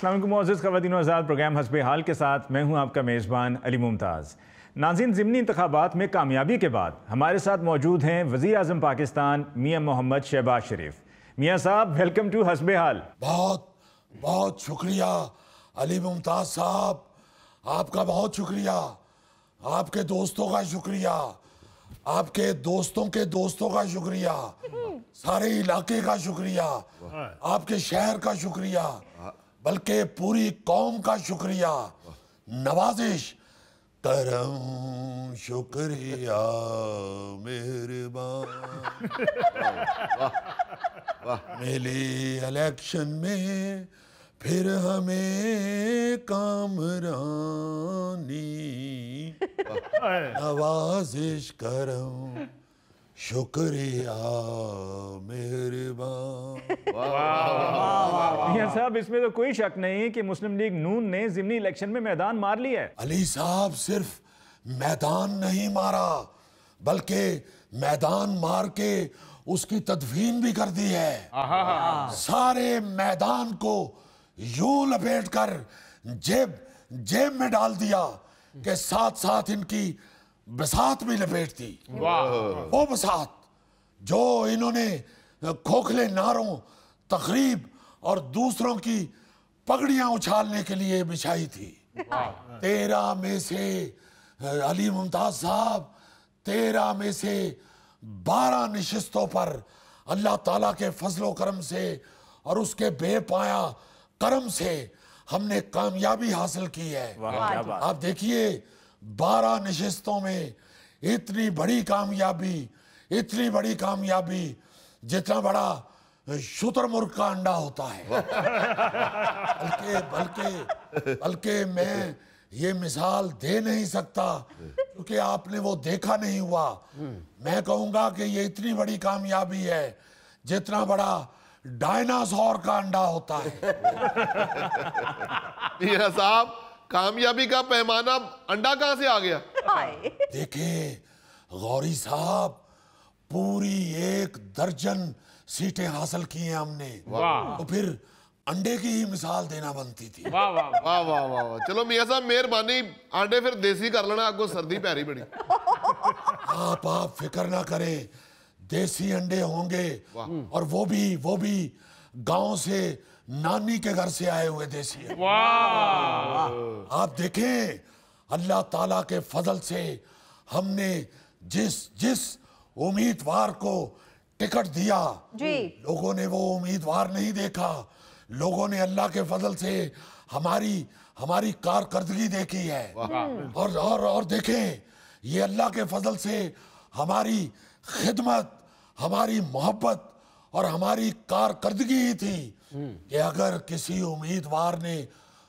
अस्सलाम वालेकुम मुअज़्ज़िज़ ख़वातीन व हज़रात, प्रोग्राम हस्बे हाल के साथ मैं हूं आपका मेज़बान अली मुमताज़। नाज़रीन, ज़िमनी इंतख़ाबात में कामयाबी के बाद हमारे साथ मौजूद हैं वज़ीर आज़म पाकिस्तान मियाँ मोहम्मद शहबाज शरीफ। मियाँ साहब, वेलकम टू हस्बे हाल। बहुत बहुत शुक्रिया अली मुमताज़ साहब, आपका बहुत शुक्रिया, आपके दोस्तों का शुक्रिया, आपके दोस्तों के दोस्तों का शुक्रिया, सारे इलाके का शुक्रिया, आपके शहर का शुक्रिया, बल्कि पूरी कौम का शुक्रिया, नवाजिश, करम, शुक्रिया, मेहरबान। मिली इलेक्शन में फिर हमें कामरानी, नवाजिश, करम, शुक्रिया, मेहरबान। मियाँ साहब, इसमें तो कोई शक नहीं कि मुस्लिम लीग नून ने ज़िमनी इलेक्शन में मैदान मार लिया है। अली साहब, सिर्फ मैदान नहीं मारा, बल्कि मैदान मार के उसकी तदफीन भी कर दी है। सारे मैदान को यूं लपेट कर जेब में डाल दिया कि साथ साथ इनकी बसात भी लपेट दी। वो बसात जो इन्होंने खोखले नारों, तकरीब और दूसरों की पगड़ियां उछालने के लिए बिछाई थी। 13 में से अली मुमताज साहब, 13 में से 12 नशिस्तों पर अल्लाह ताला के फजलो करम से और उसके बेपाया करम से हमने कामयाबी हासिल की है। आप देखिए, 12 नशिस्तों में इतनी बड़ी कामयाबी जितना बड़ा शुतुरमुर्ग का अंडा होता है। बल्कि मैं ये मिसाल दे नहीं सकता क्योंकि आपने वो देखा नहीं हुआ। मैं कहूंगा कि ये इतनी बड़ी कामयाबी है जितना बड़ा डायनासोर का अंडा होता है। मियां साहब, कामयाबी का पैमाना अंडा कहां से आ गया? देखिए गौरी साहब, पूरी 1 दर्जन सीटें हासिल की हैं हमने, तो फिर अंडे की ही मिसाल देना बनती थी। वाह वाह वाह वाह वाह। चलो मियां साहब, मेहरबानी, अंडे फिर देसी कर लेना, आपको सर्दी पैरी बड़ी। आप फिक्र ना करें, देसी अंडे होंगे, और वो भी गांव से नानी के घर से आए हुए देसी अंडे। आप देखें, अल्लाह ताला के फजल से हमने जिस उम्मीदवार को टिकट दिया, लोगों ने वो उम्मीदवार नहीं देखा, लोगों ने अल्लाह के फजल से हमारी कारकर्दगी देखी है। और देखें, ये अल्लाह के फजल से हमारी खिदमत, हमारी मोहब्बत और हमारी कारकर्दगी ही थी कि अगर किसी उम्मीदवार ने,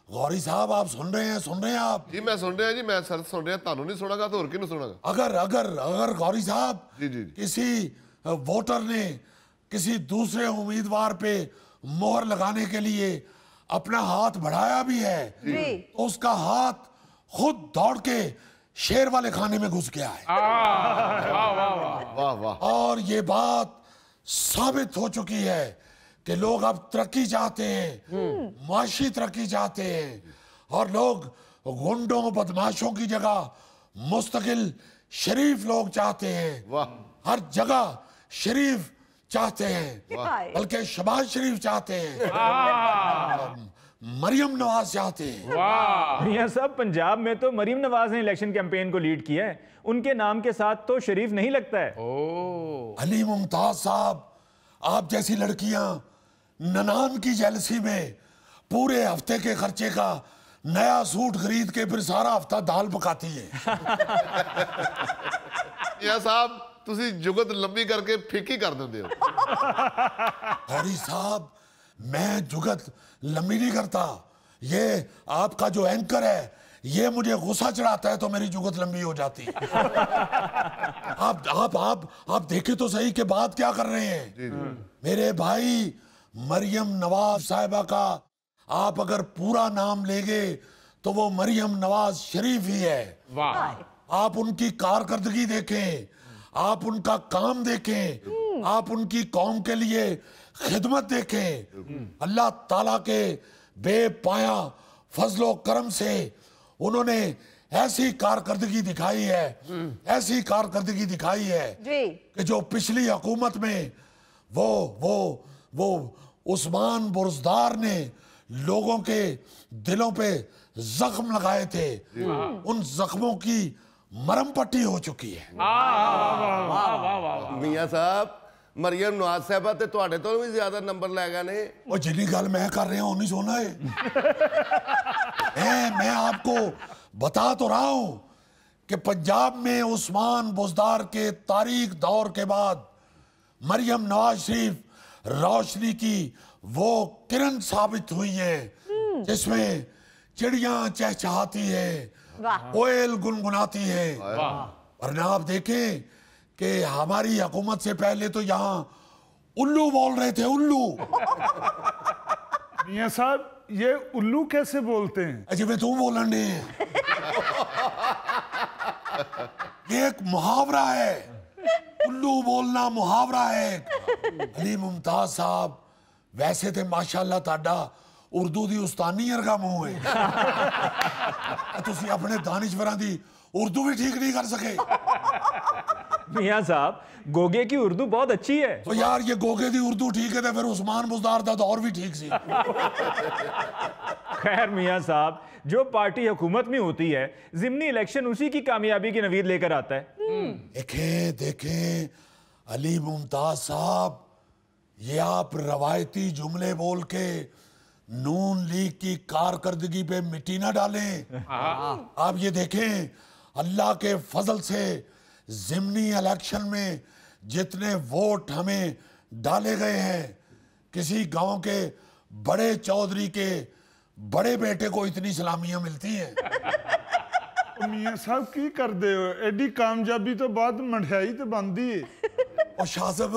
गौरी साहब आप सुन रहे हैं आप? जी मैं सुन रहा जी, मैं सर सुन रहा। तानू नहीं सुनागा तो और किन्नू सुनागा? अगर गौरी साहब जी किसी वोटर ने किसी दूसरे उम्मीदवार पे मोहर लगाने के लिए अपना हाथ बढ़ाया भी है, तो उसका हाथ खुद दौड़ के शेर वाले खाने में घुस गया है। वाह वाह। और ये बात साबित हो चुकी है कि लोग अब तरक्की चाहते हैं, माशी तरक्की चाहते हैं, और लोग गुंडों बदमाशों की जगह मुस्तकिल शरीफ लोग चाहते हैं। हर जगह शरीफ चाहते हैं, बल्कि शहबाज शरीफ चाहते हैं, मरियम नवाज चाहते हैं। मियाँ साहब, पंजाब में तो मरियम नवाज ने इलेक्शन कैंपेन को लीड किया है, उनके नाम के साथ तो शरीफ नहीं लगता है। अली मुमताज साहब, आप जैसी लड़कियां ननान की जेलसी में पूरे हफ्ते के खर्चे का नया सूट खरीद के फिर सारा हफ्ता दाल पकाती है। मियां साहब, तुसी जुगत लंबी करके फीकी कर देंगे हो। गौरी साहब, मैं जुगत लंबी नहीं करता, ये आपका जो एंकर है ये मुझे गुस्सा चढ़ाता है तो मेरी जुगत लंबी हो जाती है। आप देखे तो सही के बात क्या कर रहे हैं। मेरे भाई, मरियम नवाज साहिबा का आप अगर पूरा नाम लेंगे तो वो मरियम नवाज शरीफ ही है। आप उनकी कारकर्दगी देखें, आप उनका काम देखें, आप उनकी कौम के लिए खिदमत देखें। अल्लाह ताला के बेपाया फजलो करम से उन्होंने ऐसी कारकर्दगी दिखाई है, ऐसी कारकर्दगी दिखाई है कि जो पिछली हुकूमत में वो उस्मान बुरजदार ने लोगों के दिलों पे जख्म लगाए थे, उन जख्मों की मरहम पट्टी हो चुकी है। मियां साहब मरियम नवाज साहबा ते तुहाडे तो भी ज्यादा नंबर लै गए ने। और जिन्नी गल मैं कर रहा हूं नहीं सुनना है। मैं आपको बता तो रहा हूं कि पंजाब में उस्मान बुज़दार के तारीख दौर के बाद मरियम नवाज शरीफ रोशनी की वो किरण साबित हुई है जिसमें चिड़ियां चहचहाती है, कोयल गुनगुनाती है। वरना आप देखें कि हमारी हुकूमत से पहले तो यहाँ उल्लू बोल रहे थे, उल्लू। मियां साहब ये उल्लू कैसे बोलते हैं? अजी मैं तू बोलन दे। ये एक मुहावरा है, उल्लू बोलना मुहावरा है। अली मुमताज साहब वैसे तो माशाअल्लाह ताड़ा उर्दू दी उस्तानी वर्गा मुंह है। तुसी अपने दानिशवरां दी उर्दू भी ठीक नहीं कर सके। मियां साहब गोगे की उर्दू बहुत अच्छी है। तो यार ये गोगे दी उर्दू ठीक है तो फिर उस्मान बुज़दार दा दौर भी ठीक सी। खैर मियां साहब जो पार्टी हुकूमत में होती है ज़िमनी इलेक्शन उसी की कामयाबी की नवीद लेकर आता है। देखें अली मुमताज साहब, ये आप रवायती जुमले बोल के नून लीग की कारकर्दगी पे मिट्टी ना डालें। आप ये देखें अल्लाह के फजल से ज़िमनी इलेक्शन में जितने वोट हमें डाले गए हैं, किसी गांव के बड़े चौधरी के बड़े बेटे को इतनी सलामियां मिलती हैं। मियां साहब की कर दे हो, एडी कामयाबी तो बाद मठियाई तो बनती है। और शाह साहब,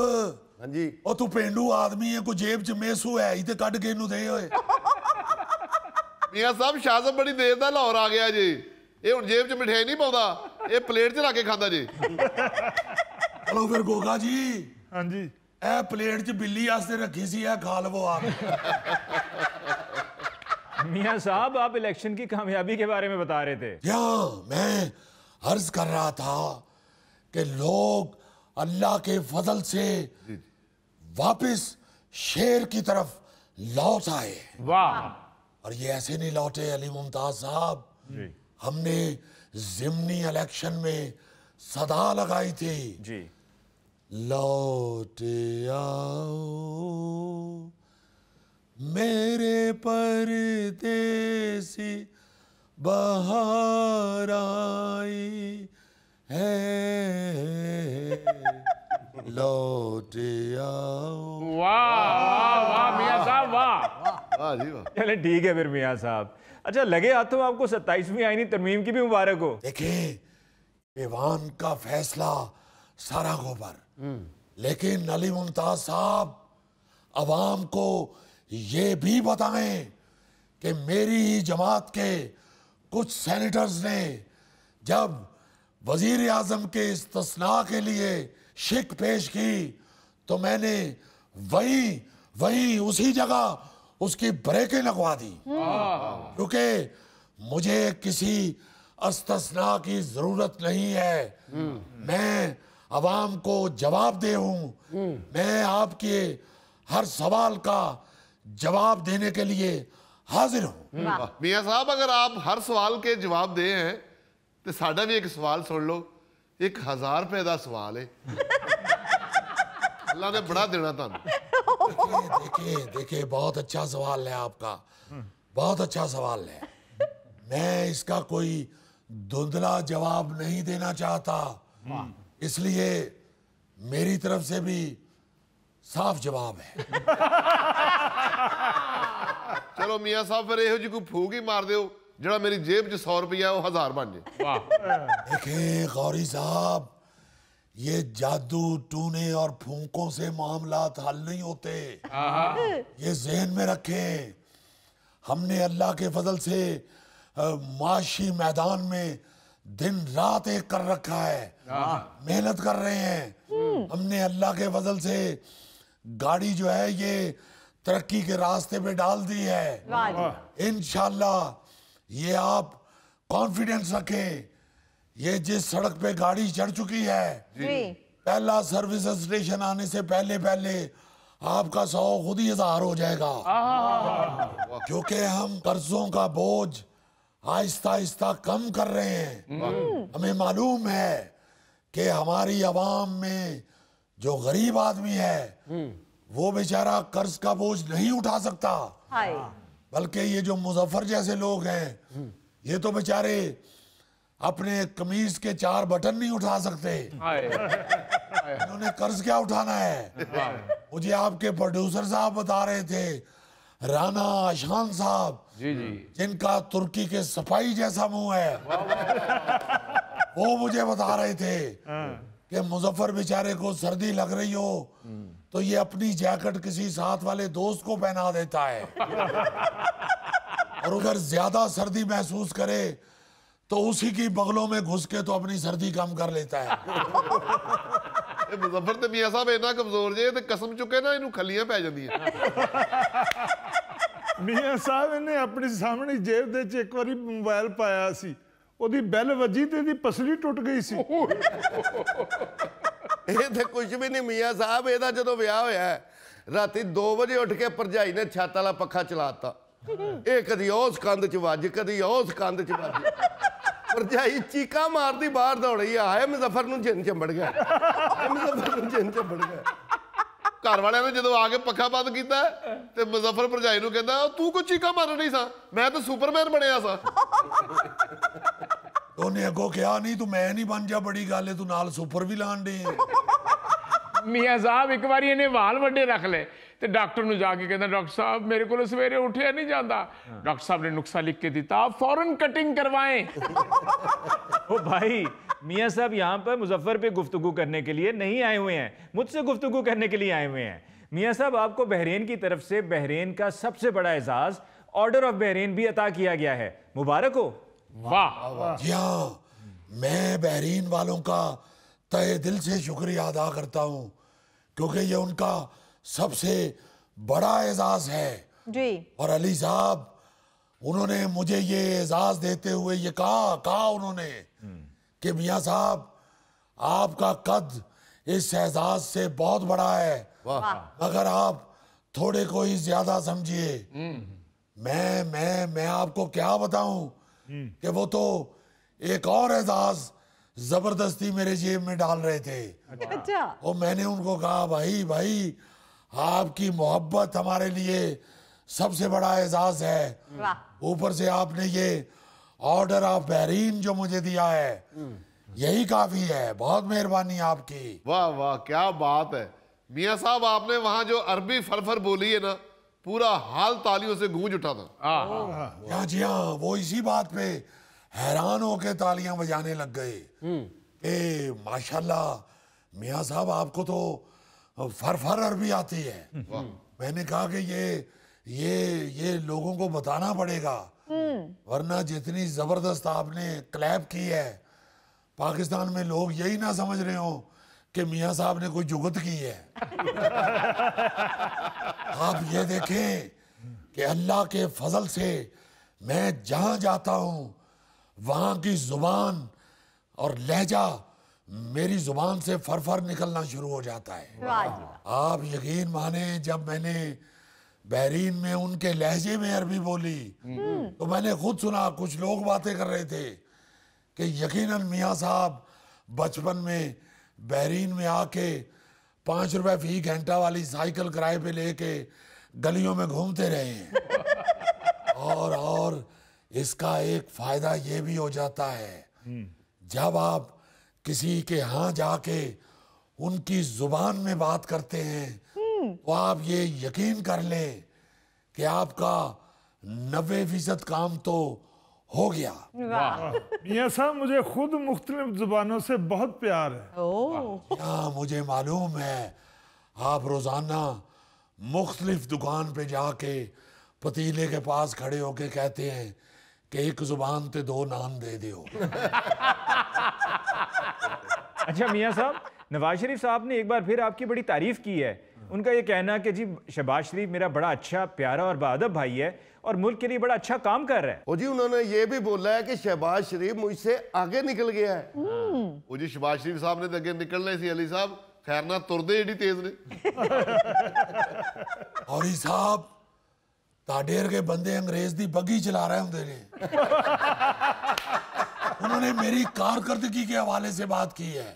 हाँ जी, और तू पेंडू आदमी है, कोई जेब च मेसू है इते कट के इनू दे होए। मियां साहब शाह साहब बड़ी देर दा लाहौर आ गया जी, ये हुण जेब च मिठाई नहीं पाउंदा, ये प्लेट च रख के खांदा जी। चलो फिर गोगा जी, हाँ जी, ए प्लेट च बिल्ली वास्ते रखी सी, है खा लवो आप। मियां साहब आप इलेक्शन की कामयाबी के बारे में बता रहे थे। मैं अर्ज कर रहा था कि लोग अल्लाह के फजल से वापस शेर की तरफ लौट आए। वाह। और ये ऐसे नहीं लौटे अली मुमताज साहब, हमने ज़िमनी इलेक्शन में सदा लगाई थी जी, लौट आओ मेरे परदेसी बहार आई है, लौट आओ। वाह मियां साहब वाह। वाह जी वाह। चले ठीक है फिर मियां साहब। अच्छा लगे हाथों आपको 27वीं आईनी तरमीम की भी मुबारक हो। देखें ईवान का फैसला सारा गोबर, लेकिन अली मुमताज साहब अवाम को ये भी बताएं कि मेरी ही जमात के कुछ सेनेटर्स ने जब वजीर आजम के इस्तिस्ना के लिए शिक पेश की तो मैंने वही उसी जगह उसकी ब्रेकें लगवा दी, क्योंकि मुझे किसी इस्तिस्ना की जरूरत नहीं है। मैं अवाम को जवाब दे हूं, मैं आपके हर सवाल का जवाब देने के लिए हाजिर हूं। मियां साहब अगर आप हर सवाल के जवाब दे हैं तो साडा भी एक सवाल सुन लो। 1000 रुपए का सवाल है, अल्लाह ने बड़ा देना तुहानू। देखिए बहुत अच्छा सवाल है आपका, बहुत अच्छा सवाल है। मैं इसका कोई धुंधला जवाब नहीं देना चाहता, इसलिए मेरी तरफ से भी साफ जवाब है। चलो मियां साहब फिर यहो जी कोई फूक ही मार दो जरा मेरी जेब च 100 रुपया वो 1000 बन जाए। देखिए गौरी साहब, ये जादू टूने और फूंकों से मामलात हल नहीं होते, ये जहन में रखें। हमने अल्लाह के फजल से माशी मैदान में दिन रात एक कर रखा है, मेहनत कर रहे हैं। हमने अल्लाह के फजल से गाड़ी जो है ये तरक्की के रास्ते पे डाल दी है। इंशाल्लाह ये आप कॉन्फिडेंस रखें, ये जिस सड़क पे गाड़ी चढ़ चुकी है, पहला सर्विस स्टेशन आने से पहले पहले आपका 100 खुद ही 1000 हो जाएगा। क्योंकि हम कर्जों का बोझ आहिस्ता आहिस्ता कम कर रहे हैं। हमें मालूम है कि हमारी आवाम में जो गरीब आदमी है वो बेचारा कर्ज का बोझ नहीं उठा सकता, बल्कि ये जो मुजफ्फर जैसे लोग हैं ये तो बेचारे अपने कमीज के 4 बटन नहीं उठा सकते, इन्होंने कर्ज क्या उठाना है। मुझे आपके प्रोड्यूसर साहब बता रहे थे, राना आशान साहब, जिनका तुर्की के सफाई जैसा मुंह है, वो मुझे बता रहे थे कि मुजफ्फर बेचारे को सर्दी लग रही हो तो ये अपनी जैकेट किसी साथ वाले दोस्त को पहना देता है, और उधर ज्यादा सर्दी महसूस करे तो उसी की बगलों में घुस के तो अपनी सर्दी कम कर लेता है। मुजफ्फर ते मियां साहब इतना कमजोर जे ते कसम चुके ना इनू खलियां पै जांदियां। मियां साहब ने अपनी सामने जेब दे च एक बारी मोबाइल पाया सी, ओदी बैल वजी ते दी पसली टुट गई सी। ਇਹ ਤੇ ਕੁਝ ਵੀ ਨਹੀਂ ਮੀਆਂ ਸਾਹਿਬ, ਇਹਦਾ ਜਦੋਂ ਵਿਆਹ ਹੋਇਆ ਰਾਤੀ 2 ਵਜੇ ਉੱਠ ਕੇ ਭਰਜਾਈ ਨੇ ਛੱਤ ਵਾਲਾ ਪੱਖਾ ਚਲਾਤਾ, ਇਹ ਕਦੀ ਉਸ ਕੰਧ 'ਚ ਵੱਜ, ਕਦੀ ਉਸ ਕੰਧ 'ਚ ਵੱਜ, ਭਰਜਾਈ ਚੀਕਾਂ ਮਾਰਦੀ ਬਾਹਰ ਦੌੜੀ, ਆਏ ਮੁਜ਼ੱਫਰ ਨੂੰ ਜਿੰਨ ਚੰਬੜ ਗਿਆ, ਮੁਜ਼ੱਫਰ ਨੂੰ ਜਿੰਨ ਚੰਬੜ ਗਿਆ। ਘਰ ਵਾਲਿਆਂ ਨੇ ਜਦੋਂ ਆ ਕੇ ਪੱਖਾ ਬੰਦ ਕੀਤਾ ਤੇ ਮੁਜ਼ੱਫਰ ਭਰਜਾਈ ਨੂੰ ਕਹਿੰਦਾ ਤੂੰ ਕੋ ਚੀਕਾਂ ਮਾਰਨ ਨਹੀਂ ਸਾਂ, ਮੈਂ ਤਾਂ ਸੁਪਰਮੈਨ ਬਣਿਆ ਸਾਂ। ਉਹਨੇ ਅੱਗੋਂ ਕਿਹਾ ਨਹੀਂ ਤੂੰ ਮੈਂ ਨਹੀਂ ਬਣ ਜਾ, ਬੜੀ ਗੱਲ ਹੈ ਤੂੰ ਨਾਲ ਸੁਪਰ ਵੀ ਲਾਣ ਦੇ। ਮੀਆਂ ਸਾਹਿਬ ਇੱਕ ਵਾਰੀ ਇਹਨੇ ਵਾਲ ਵੱਡੇ ਰੱਖ ਲਏ ਤੇ ਡਾਕਟਰ ਨੂੰ ਜਾ ਕੇ ਕਹਿੰਦਾ डॉक्टर साहब मेरे को सवेरे उठा नहीं जाता। डॉक्टर साहब ने नुस्खा लिख के दिता, आप फौरन कटिंग करवाएं। ओ भाई, मियाँ साहब यहाँ पर मुजफ्फर पे गुफ्तगू करने के लिए नहीं आए हुए हैं, मुझसे गुफ्तगू करने के लिए आए हुए हैं। मियाँ साहब, आपको बहरीन की तरफ से बहरीन का सबसे बड़ा एजाज ऑर्डर ऑफ बहरीन भी अता किया गया है, मुबारक हो। वाह। जी हाँ, मैं बहरीन वालों का तहे दिल से शुक्रिया अदा करता हूँ, क्योंकि ये उनका सबसे बड़ा एजाज है जी। और अली साहब, उन्होंने मुझे ये एजाज देते हुए ये कहा उन्होंने कि मियाँ साहब आपका कद इस एजाज से बहुत बड़ा है, मगर आप थोड़े को ही ज्यादा समझिए। मैं आपको क्या बताऊं कि वो तो एक और एजाज जबरदस्ती मेरे जेब में डाल रहे थे। अच्छा। और मैंने उनको कहा भाई आपकी मोहब्बत हमारे लिए सबसे बड़ा एजाज है, ऊपर से आपने ये ऑर्डर ऑफ बहरीन जो मुझे दिया है यही काफी है, बहुत मेहरबानी आपकी। वाह वाह, क्या बात है मियाँ साहब, आपने वहां जो अरबी फरफर बोली है ना, पूरा हाल तालियों से गूंज उठा था। हाँ जी हाँ, वो इसी बात पे हैरान होके तालियां बजाने लग गए कि माशाल्लाह मियाँ साहब आपको तो फरफर अरबी आती है। मैंने कहा कि ये लोगों को बताना पड़ेगा, वरना जितनी जबरदस्त आपने क्लैप की है पाकिस्तान में लोग यही ना समझ रहे हो कि मियाँ साहब ने कोई जुगत की है। आप ये देखें कि अल्लाह के फजल से मैं जहां जाता हूं वहां की जुबान और लहजा मेरी जुबान से फरफर निकलना शुरू हो जाता है। आप यकीन माने, जब मैंने बहरीन में उनके लहजे में अरबी बोली तो मैंने खुद सुना, कुछ लोग बातें कर रहे थे कि यकीनन मियाँ साहब बचपन में बहरीन में आके 5 रुपए फी घंटा वाली साइकिल किराए पे लेके गलियों में घूमते रहे हैं। और इसका एक फायदा ये भी हो जाता है, जब आप किसी के यहाँ जाके उनकी जुबान में बात करते हैं तो आप ये यकीन कर लें कि आपका 90% काम तो हो गया। मियाँ साहब, मुझे खुद मुख्तलिफ जुबानों से बहुत प्यार है। हाँ, मुझे मालूम है, आप रोजाना मुख्तलिफ दुकान पे जाके पतीले के पास खड़े होके कहते हैं कि एक जुबान ते 2 नान दे दो। अच्छा मियाँ साहब, नवाज शरीफ साहब ने एक बार फिर आपकी बड़ी तारीफ की है उनका ये कहना कि जी शहबाज शरीफ मेरा बड़ा अच्छा प्यारा और बाअदब भाई है और मुल्क के लिए बड़ा अच्छा काम कर रहा है। ओ जी उन्होंने ये भी बोला है कि शहबाज शरीफ मुझसे आगे निकल गया है। ਉਹ ਜੀ ਸ਼ਬਾਜ਼ ਸ਼ਰੀਫ ਸਾਹਿਬ ਨੇ ਤਾਂ ਅੱਗੇ ਨਿਕਲਣਾ ਸੀ ਅਲੀ ਸਾਹਿਬ, ਖੈਰ ਨਾਲ ਤੁਰਦੇ ਏਡੀ ਤੇਜ਼ ਨੇ। और साहब ताडेर के बंदे अंग्रेज दी बग्गी चला रहे होंगे ने। उन्होंने मेरी कारकर्दगी के हवाले से बात की है।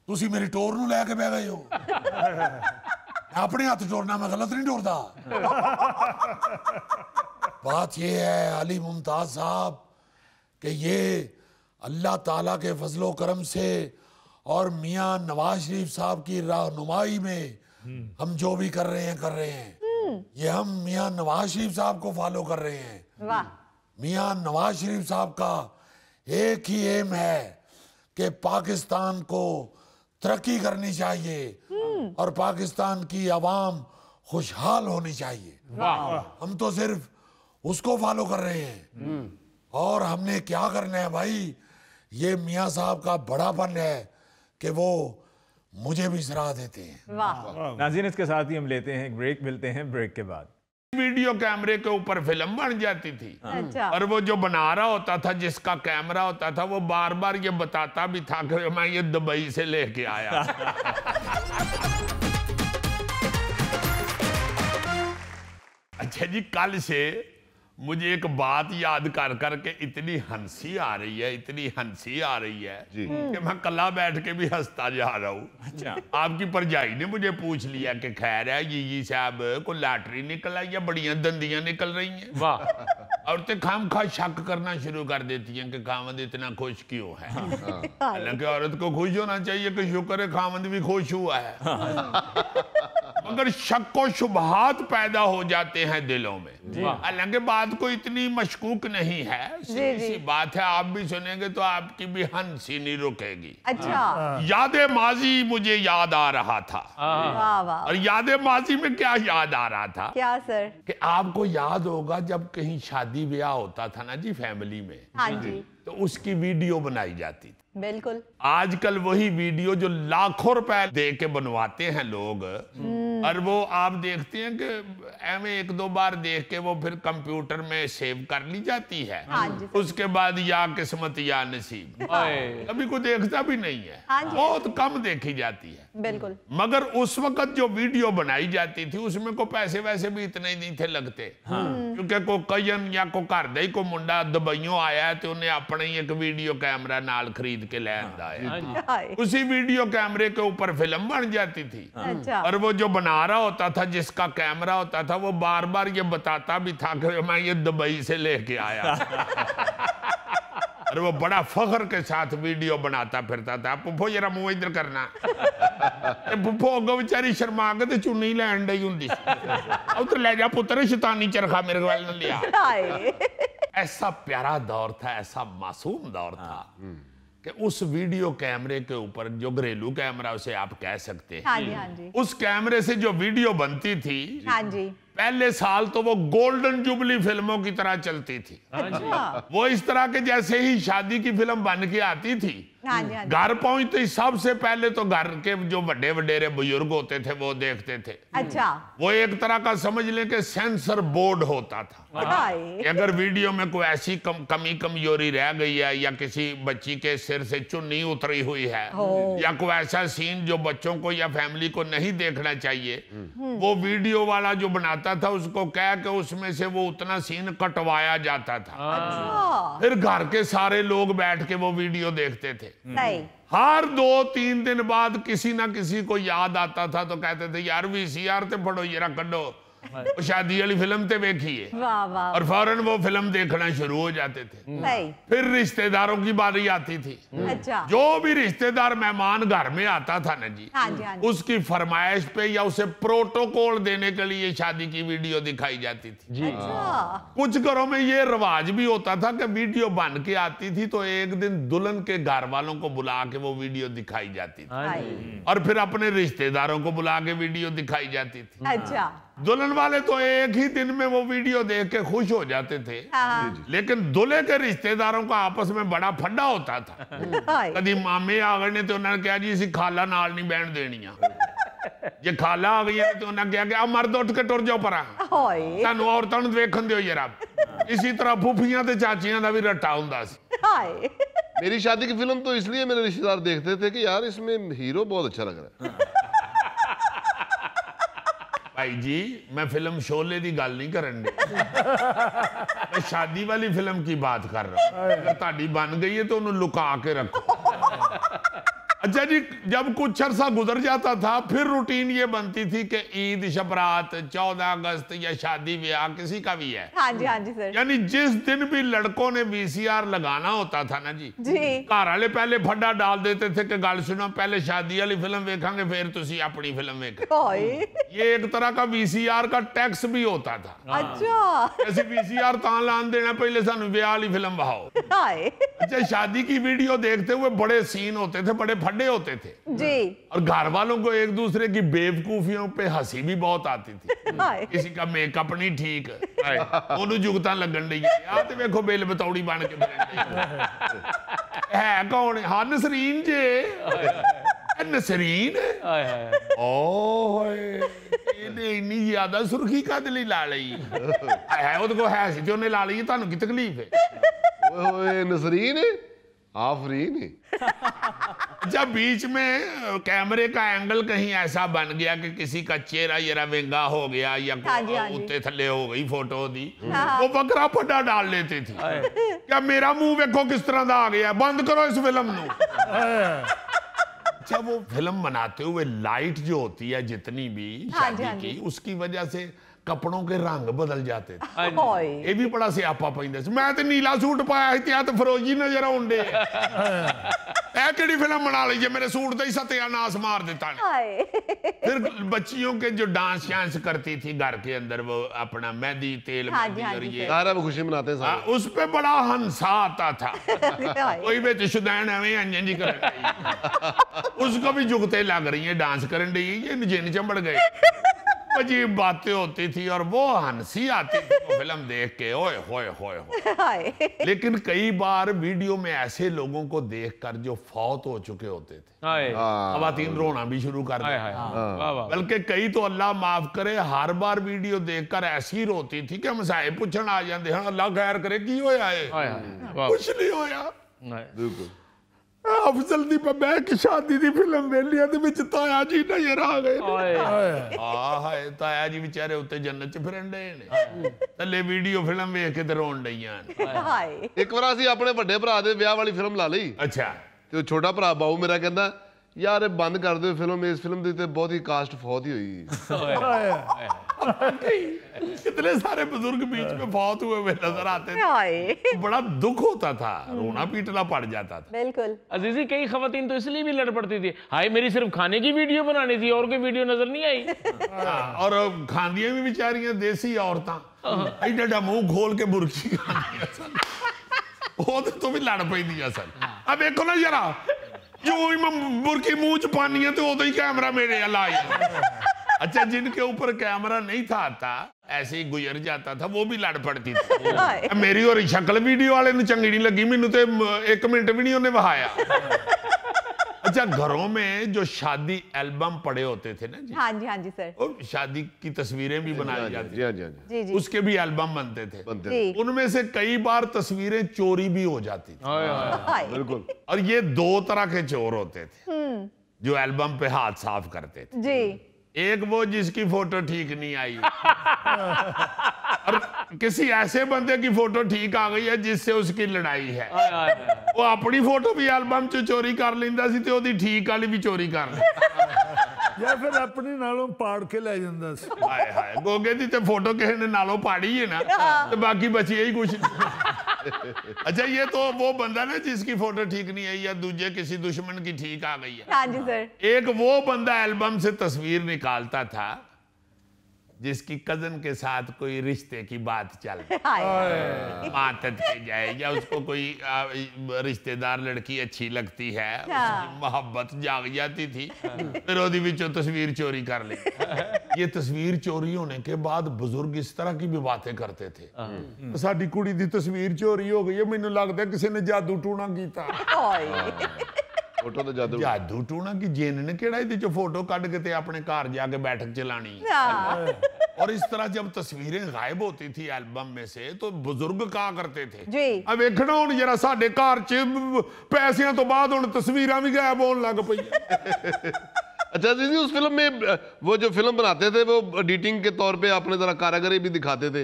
तुसी मेरी टोर नू लैके बह गए हो। मैं अपने हाथ टोरना, मैं गलत नहीं टोरदा। बात ये है अली मुमताज साहब कि ये अल्लाह ताला के फजलो करम से और मियाँ नवाज शरीफ साहब की रहनुमाई में हम जो भी कर रहे हैं ये हम मियाँ नवाज शरीफ साहब को फॉलो कर रहे हैं। वाह। मियाँ नवाज शरीफ साहब का एक ही एम है कि पाकिस्तान को तरक्की करनी चाहिए और पाकिस्तान की आवाम खुशहाल होनी चाहिए। हम तो सिर्फ उसको फॉलो कर रहे हैं। और हमने क्या करना है भाई, ये मियाँ साहब का बड़ापन है कि वो मुझे भी सराह देते हैं। वाह। नाज़रीन, इसके साथ ही हम लेते हैं एक ब्रेक, मिलते हैं ब्रेक के बाद। वीडियो कैमरे के ऊपर फिल्म बन जाती थी। अच्छा। और वो जो बना रहा होता था, जिसका कैमरा होता था, वो बार बार ये बताता भी था कि मैं ये दुबई से लेके आया। अच्छा जी, कल से मुझे एक बात याद कर करके इतनी हंसी आ रही है, इतनी हंसी आ रही है कि मैं कल्ला बैठ के भी हंसता जा रहा हूँ। अच्छा। आपकी परजाई ने मुझे पूछ लिया कि खैर है ये साहब को लैटरी निकल आई या बड़ियां दंदियां निकल रही हैं। वाह। और ते खामखा शक करना शुरू कर देती हैं कि खामद इतना खुश क्यों है। हालांकि औरत को खुश होना चाहिए कि शुक्र है खामद भी खुश हुआ है। मगर शक व शुबहात पैदा हो जाते हैं दिलों में। हालांकि बात को इतनी मशकूक नहीं है, सीधी बात है, आप भी सुनेंगे तो आपकी भी हंसी नहीं रुकेगी। अच्छा। याद माजी मुझे याद आ रहा था। वाह वाह। और याद माजी में क्या याद आ रहा था क्या सर? कि आपको याद होगा जब कहीं शादी ब्याह होता था ना जी फैमिली में, हाँ जी। तो उसकी वीडियो बनाई जाती थी। बिल्कुल। आजकल वही वीडियो जो लाखों रुपए दे के बनवाते हैं लोग, और वो आप देखते हैं कि एवं एक दो बार देख के वो फिर कंप्यूटर में सेव कर ली जाती है। हाँ जी। उसके बाद या किस्मत या नसीब, कभी कोई देखता भी नहीं है। हाँ जी। बहुत कम देखी जाती है। बिल्कुल। मगर उस वक्त जो वीडियो बनाई जाती थी उसमें को पैसे वैसे भी इतने नहीं थे लगते। क्योंकि को कयन या को घर दे को मुंडा दुबईयों आया तो उन्हें अपने ही एक वीडियो कैमरा नाल खरीद के ले आंदा है। हाय। उसी वीडियो कैमरे के ऊपर फिल्म बन जाती थी। अच्छा। और वो जो बना रहा होता था, जिसका कैमरा होता था, वो बार बार ये बताता भी था कि मैं ये दुबई से लेके आया। और वो बड़ा फख्र के साथ वीडियो बनाता फिरता था। पुप्पो जरा मुंह इधर करना। पुप्पो अगो बेचारी शर्मा के ते चुन्नी लैन डई हुंदी सी। अब तो ले जा पुत्र शैतानी चरखा मेरे वाल न लिया। हाय। ऐसा प्यारा दौर था, ऐसा मासूम दौर था कि उस वीडियो कैमरे के ऊपर, जो घरेलू कैमरा उसे आप कह सकते हैं, हाँ जी हाँ जी। उस कैमरे से जो वीडियो बनती थी, हाँ जी। पहले साल तो वो गोल्डन जुबली फिल्मों की तरह चलती थी। अच्छा। वो इस तरह के जैसे ही शादी की फिल्म बन के आती थी, हाँ जी हाँ जी। घर पहुंचते ही सबसे पहले तो घर के जो बड़े वडेरे बुजुर्ग होते थे वो देखते थे। अच्छा। वो एक तरह का समझ लें कि सेंसर बोर्ड होता था। हाय। कि अगर वीडियो में कोई ऐसी कमी कमजोरी रह गई है, या किसी बच्ची के सिर से चुन्नी उतरी हुई है, या कोई ऐसा सीन जो बच्चों को या फैमिली को नहीं देखना चाहिए, वो वीडियो वाला जो बनाता था उसको कह के उसमें से वो उतना सीन कटवाया जाता था। अच्छा। फिर घर के सारे लोग बैठ के वो वीडियो देखते थे। सही। हर 2-3 दिन बाद किसी ना किसी को याद आता था तो कहते थे यार VCR ते पढ़ो जरा कड्डो, वो शादी वाली फिल्म ते देखिए। वाह वाह। और फौरन वो फिल्म देखना शुरू हो जाते थे। सही। फिर रिश्तेदारों की बारी आती थी। अच्छा। जो भी रिश्तेदार मेहमान घर में आता था ना जी, हाँ जी हाँ जी। उसकी फरमाइश पे या उसे प्रोटोकॉल देने के लिए शादी की वीडियो दिखाई जाती थी। अच्छा। कुछ घरों में ये रिवाज भी होता था कि वीडियो बन के आती थी तो एक दिन दुल्हन के घर वालों को बुला के वो वीडियो दिखाई जाती थी, हाय। और फिर अपने रिश्तेदारों को बुला के वीडियो दिखाई जाती थी। अच्छा। दुल्हन वाले तो एक ही दिन में वो वीडियो देख के खुश हो जाते थे, हाँ। लेकिन दूल्हे के रिश्तेदारों का आपस में बड़ा फड्डा होता था। हाय। कभी मामे आ गए ने तो उन्होंने कहा जी इसी खाला नाल नहीं बहन देनिया, ਜੇ ਖਾਲਾ ਆ ਗਈ तो उन्हें कहा कि आ मर्द उठ के टुर जाओ परा ਹਾਏ ਤੁਹਾਨੂੰ ਔਰਤਾਂ ਨੂੰ ਵੇਖਣ ਦਿਓ ਯਾਰ इसी तरह फूफियां ते चाचियां ਦਾ भी ਰੱਟਾ ਹੁੰਦਾ ਸੀ ਹਾਏ मेरी शादी की फिल्म तो इसलिए मेरे रिश्तेदार देखते थे कि यार इसमें हीरो बहुत अच्छा लग रहा है। भाई जी मैं फिल्म शोले की गल नहीं करन दी मैं शादी वाली फिल्म की बात कर रहा हूं अगर ताड़ी बन गई है तो उन्हें लुका के रखो। अच्छा जी जब कुछ अरसा गुजर जाता था फिर रूटीन ये बनती थी कि ईद शबरात 14 अगस्त या शादी ब्याह किसी का भी है ਹਾਂਜੀ ਹਾਂਜੀ ਸਰ यानी जिस दिन भी लड़कों ने VCR लगाना होता था ना जी जी घर वाले पहले फड्डा डाल देते थे कि गल सुनो पहले शादी वाली फिल्म देखेंगे फिर तुसी अपनी फिल्म देख। ਹਾਏ ये एक तरह का VCR का टैक्स भी होता था। अच्छा ऐसे VCR तां लान देना पहले सानू ब्याह वाली फिल्म बहाओ। हाय अच्छा शादी की वीडियो देखते हुए बड़े सीन होते थे बड़े फड्डे होते थे जी और घर वालों को एक दूसरे की बेवकूफियों पे हंसी भी बहुत आती थी। हाय किसी का मेकअप नहीं ठीक ਉਹਨੂੰ ਜੁਗਤਾਂ ਲੱਗਣ ਲਈ ਆ ਤੇ ਵੇਖੋ ਬਿੱਲ ਬਤੌੜੀ ਬਣ ਕੇ ਹੈ ਕੌਣ ਹਾਂ ਨਸਰੀਨ ਜੇ ਨਸਰੀਨ ਹਾਏ ਹਾਏ ਓਏ ਇਹਨੇ ਇੰਨੀ ਜ਼ਿਆਦਾ ਸੁਰਖੀ ਕਾਹਦੇ ਲਈ ਲਾ ਲਈ ਹੈ ਉਹਦੇ ਕੋਲ ਹੈ ਸੀ ਤੇ ਉਹਨੇ ਲਾ ਲਈ ਤੁਹਾਨੂੰ ਕੀ ਤਕਲੀਫ ਹੈ ओए नसरीन आफरीन। जब बीच में कैमरे का एंगल कहीं ऐसा बन गया कि किसी का चेहरा ये रवेंगा हो गया या उत्ते थले हो गई फोटो दी वो बकरा फड्डा डाल लेते थे क्या मेरा मुंह देखो किस तरह का आ गया बंद करो इस फिल्म को। अच्छा वो फिल्म बनाते हुए लाइट जो होती है जितनी भी शादी की उसकी वजह से कपड़ों के रंग बदल जाते थे ਹਾਏ ये भी बड़ा सियापा पैंदा सी। मैं तो नीला सूट पाया ਸੀ ਤੇ ਆ ਤਾਂ ਫਰੋਜੀ ਨਜ਼ਰ ਆਉਂਦੇ ਇਹ ਕਿਹੜੀ ਫਿਲਮ ਬਣਾ ਲਈ ਜੇ मेरे सूट ਦਾ ही सत्यानाश मार देता ने। ਹਾਏ फिर बच्चियों के जो डांस शांस करती थी घर के अंदर वो अपना मेहंदी तेल मेहंदी और ये सारा वो खुशी मनाते हैं सारे। उस पे बड़ा हंसा आता था ਹਾਏ कोई बिच शुदैन एवं अंजन जी कर उसको भी जुगते लग रही है डांस करन दी ये जिन चंबड़ गए अजीब बातें होती थी और वो हंसी आती थी वो फिल्म देख के ओए होए होए होए। ਹਾਏ लेकिन कई बार वीडियो में ऐसे लोगों को देखकर जो फौत हो चुके होते थे खवातीन रोना भी शुरू कर दी बल्कि कई तो अल्लाह माफ करे हर बार वीडियो देखकर ऐसी रोती थी कि हम साहिब पूछण आ जाते हैं अल्लाह खैर करे की होया है कुछ नहीं होया बिल्कुल अफजल दी मैं कि शादी दी फिल्म वेलिया दे विच ताया जी नजर आ गए हाय ताया जी बेचारे उत्ते जन्नत च फिरन डे ने थल्ले वीडियो फिल्म वेख के ते रोन डईयां ਹਾਏ एक बार ਅਸੀਂ ਆਪਣੇ ਵੱਡੇ ਭਰਾ ਦੇ ਵਿਆਹ ਵਾਲੀ ਫਿਲਮ ਲਾ ਲਈ अच्छा ਤੇ ਉਹ ਛੋਟਾ ਭਰਾ ਬਾਊ ਮੇਰਾ ਕਹਿੰਦਾ ਯਾਰ ਇਹ ਬੰਦ ਕਰ ਦਿਓ ਫਿਲਮ ਇਸ ਫਿਲਮ ਦੀ ਤੇ ਬਹੁਤ ਹੀ ਕਾਸਟ ਫੌਤ ਹੀ ਹੋਈ। कितने सारे बुजुर्ग बीच में फौत हुए हुए नजर आते थे ਹਾਏ बड़ा दुख होता था रोना पीटना पड़ जाता था। बिल्कुल अजीजी कई खवातीन तो इसलिए भी लड़ पड़ती थी हाय मेरी सिर्फ खाने की वीडियो बनानी थी और कोई वीडियो नजर नहीं आई और खांदियां भी बेचारियां देसी औरतां एडा मुंह खोल के बुरकी खांदियां सन ਉਹਦੇ ਤੋਂ ਵੀ ਲੜ ਪੈਂਦੀਆਂ ਸਨ। ਆ ਵੇਖੋ ਨਾ ਯਾਰਾ जो ही मैं बुरकी मुंह च पानी है तो उदो ही कैमरा मेरे लाई। अच्छा जिनके ऊपर कैमरा नहीं था आता ऐसे ही गुजर जाता था वो भी लड़ पड़ती थी। मेरी और शक्ल वीडियो वाले ने चंगी नहीं लगी मैनू तो 1 मिनट भी नहीं उन्हें बहाया। अच्छा घरों में जो शादी एल्बम पड़े होते थे ना जी हाँ जी सर और शादी की तस्वीरें भी बनाई जाती जी हाँ जी हाँ जी जी उसके भी एल्बम बनते थे जी उनमें से कई बार तस्वीरें चोरी भी हो जाती थी हाय बिल्कुल। और ये 2 तरह के चोर होते थे जो एल्बम पे हाथ साफ करते थे। जी एक वो जिसकी फोटो ठीक नहीं आई और किसी ऐसे बंदे की फोटो ठीक आ गई है जिससे उसकी लड़ाई है वो अपनी फोटो भी एल्बम च चोरी कर लेंदा सी ते ओदी ठीक वाली भी चोरी कर ले ਜਾਂ ਫਿਰ ਆਪਣੀ ਨਾਲੋਂ ਪਾੜ ਕੇ ਲੈ ਜਾਂਦਾ ਸੀ। हाय हाय गोगे दी ते फोटो किसी ने नालों पाड़ी है ना तो बाकी बची ही कुछ नहीं। अच्छा ये तो वो बंदा ना जिसकी फोटो ठीक नहीं आई या दूजे किसी दुश्मन की ठीक आ गई है। हाँ जी सर एक वो बंदा एल्बम से तस्वीर निकालता था जिसकी कजन के साथ कोई रिश्ते की बात चल हाय मातत के जाए या उसको कोई रिश्तेदार लड़की अच्छी लगती है उसकी मोहब्बत जाग जाती थी फिर ओदी विचों तस्वीर चोरी कर ली। ये तस्वीर चोरी होने के बाद बुजुर्ग इस तरह की भी बातें करते थे साडी कुड़ी दी तस्वीर चोरी हो गई है मैनू लगदा किसी ने जादू टूना कीता। हाय फोटो तो जादू जादू टूना की जिन ने केड़ा इहदे चों फोटो कढ के ते अपने घर जाके बैठक चलानी। और इस तरह जब तस्वीरें गायब होती थी एल्बम में से तो बुजुर्ग कहा करते थे जी। अब वेखना हुण जरा साडे घर च पैसियां तो बाद हुण तस्वीरां भी गायब होण लग पई। अच्छा दीदी, उस फिल्म में वो जो फिल्म बनाते थे वो एडिटिंग के तौर पे अपने जरा कारागरी भी दिखाते थे।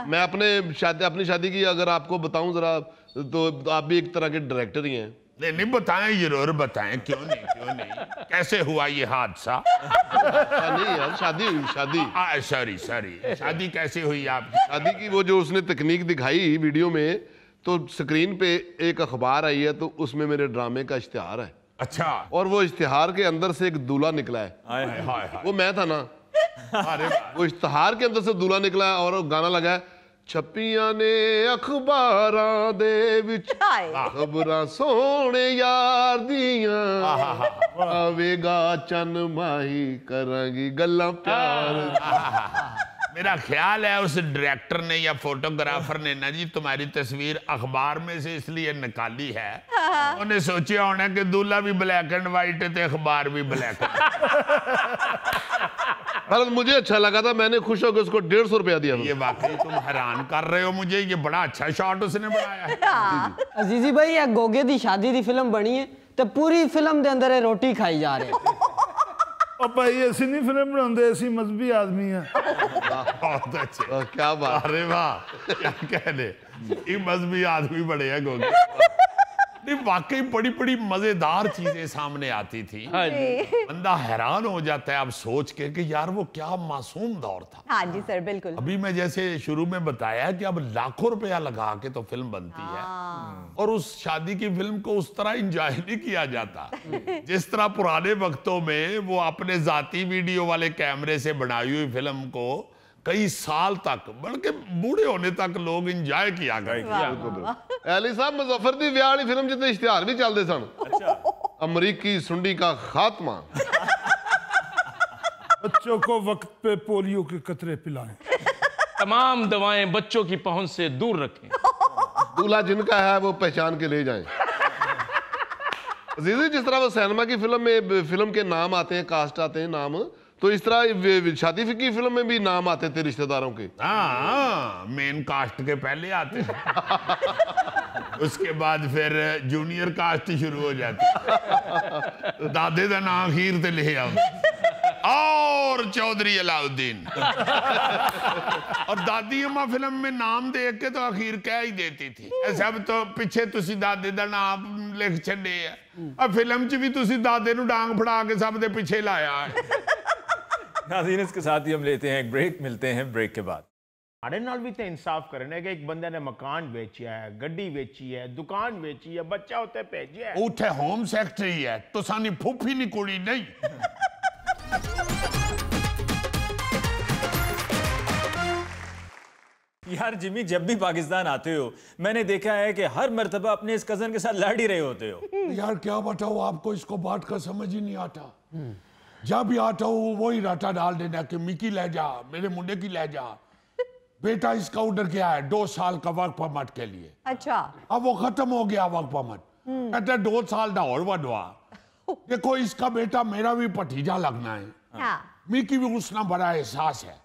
मैं अपनी शादी की अगर आपको बताऊं जरा, तो आप भी एक तरह के डायरेक्टर ही हैं। नहीं बताएं, जरूर बताएं, क्यों नहीं कैसे हुआ ये हादसा? नहीं यार, शादी हुई, शादी। सॉरी शादी कैसे हुई आपकी? शादी की वो जो उसने तकनीक दिखाई वीडियो में, तो स्क्रीन पे एक अखबार आई है, तो उसमें मेरे ड्रामे का इश्तिहार है। अच्छा। और वो इश्तिहार के अंदर से एक दूल्हा निकला है। हाय वो मैं था ना। अरे वो इश्तिहार के अंदर से दूल्हा निकला है और गाना लगा है, छपियां ने अखबारां दे विच खबरां सोने यार दियां, आवेगा चन माही करांगी गल्लां प्यार। मेरा ख्याल है उस डायरेक्टर ने या फोटोग्राफर ने ना जी तुम्हारी तस्वीर अखबार में से इसलिए निकाली है, उन्हें सोचा होना कि दूल्हा भी ब्लैक एंड व्हाइट है तो अखबार भी ब्लैक एंड मुझे अच्छा लगा था, मैंने खुश होकर उसको 150 रुपया दिया। ये वाकई तुम हैरान कर रहे हो मुझे, ये बड़ा अच्छा शॉट उसने बनाया है। अजीजी भाई, एक गोगे दी शादी दी फिल्म बनी है तो पूरी फिल्म दे अंदर रोटी खाई जा रहे। और भाई ऐसी नहीं फिल्म बनाते, ऐसी मजहबी आदमी है। बहुत अच्छे, क्या बात। अरे वाह, क्या कहने, ये मजहबी आदमी बड़े हैं गोगे। नहीं वाकई बड़ी बड़ी मजेदार चीजें सामने आती थी। बंदा हैरान हो जाता है अब सोच के कि यार वो क्या मासूम दौर था। हाँ जी सर, बिल्कुल। अभी मैं जैसे शुरू में बताया कि अब लाखों रुपया लगा के तो फिल्म बनती है, और उस शादी की फिल्म को उस तरह एंजॉय नहीं किया जाता जिस तरह पुराने वक्तों में वो अपने जाती वीडियो वाले कैमरे से बनाई हुई फिल्म को कई साल तक, बल्कि बूढ़े होने तक लोग एंजॉय किया करते। अली साहब, मुजफ्फर दी ब्याह वाली फिल्म जितने इश्तिहार भी चलते सन। अच्छा। अमरीकी सुंडी का खात्मा, बच्चों को वक्त पे पोलियो के कतरे पिलाएं, तमाम दवाएं बच्चों की पहुंच से दूर रखें, दूल्हा जिनका है वो पहचान के ले जाएं। अजीजी, जिस तरह वो सिनेमा की फिल्म में फिल्म के नाम आते हैं, कास्ट आते हैं नाम, तो इस तरह शादी की फिल्म में भी नाम आते थे रिश्तेदारों के। हाँ, मेन कास्ट के पहले आते हैं उसके बाद फिर जूनियर कास्ट शुरू हो जाती। दादे का नाम अखीर ते लिखे और चौधरी अलाउद्दीन और दादी अम्मा फिल्म में नाम देख के तो अखीर कह ही देती थी, सब तो पीछे तुसी दादे का नाम लिख छड़े है, अब फिल्म च भी तुसी दादे नूं डांग फड़ा के सब दे पीछे लाया है। नाज़रीन, इसके साथ ही हम लेते हैं एक ब्रेक, मिलते हैं ब्रेक के बाद। साढ़े नाल भी तो इंसाफ करने कि एक बंदे ने मकान बेचिया है, गड्डी बेची है, दुकान बेची है, बच्चा होते भेजिया है, उठे होम सेक्रेटरी है तो सानी फूफी नी कुड़ी नहीं। यार जिमी, जब भी पाकिस्तान आते हो मैंने देखा है कि हर मर्तबा अपने इस कजन के साथ लड़ ही रहे होते हो। यार क्या बताओ आपको, इसको बात का समझ ही नहीं आता। जब भी आता हूँ वही राटा डाल देना कि मिकी ले जा, मेरे मुंडे की ले जा। बेटा इसका ऑर्डर क्या है, 2 साल का वर्क परमिट के लिए। अच्छा। अब वो खत्म हो गया वर्क परमिट, कहते 2 साल का और बढ़वा। देखो इसका बेटा मेरा भी भतीजा लगना है। हाँ। मिकी भी उसना बड़ा एहसास है।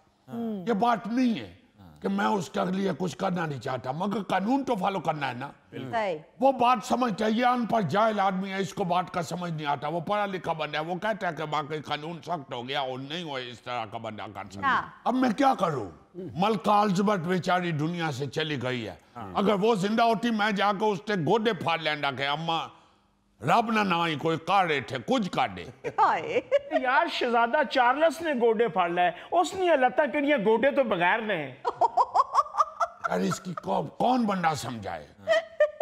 ये बात नहीं है कि मैं उसके लिए कुछ करना नहीं चाहता, मगर कानून तो फॉलो करना है ना। सही। वो बात समझ चाहिए, अनपढ़ जाहिल आदमी है, इसको बात का समझ नहीं आता। वो पढ़ा लिखा बंदा है, वो कहता है कि बाकी कानून सख्त हो गया और नहीं हो इस तरह का बंदा कर सकता। अब मैं क्या करूं, मलका एलिजाबेथ बेचारी दुनिया से चली गई है। अगर वो जिंदा होती मैं जाकर उसके गोडे फाड़ लेंदा के अम्मा रब ना ही कोई काटे थे कुछ काटे। यार शहजादा चार्ल्स ने गोडे फाड़ लाए, उसने लता कड़ियां गोडे तो बगैर ने। यार इसकी कौन बंदा समझाए।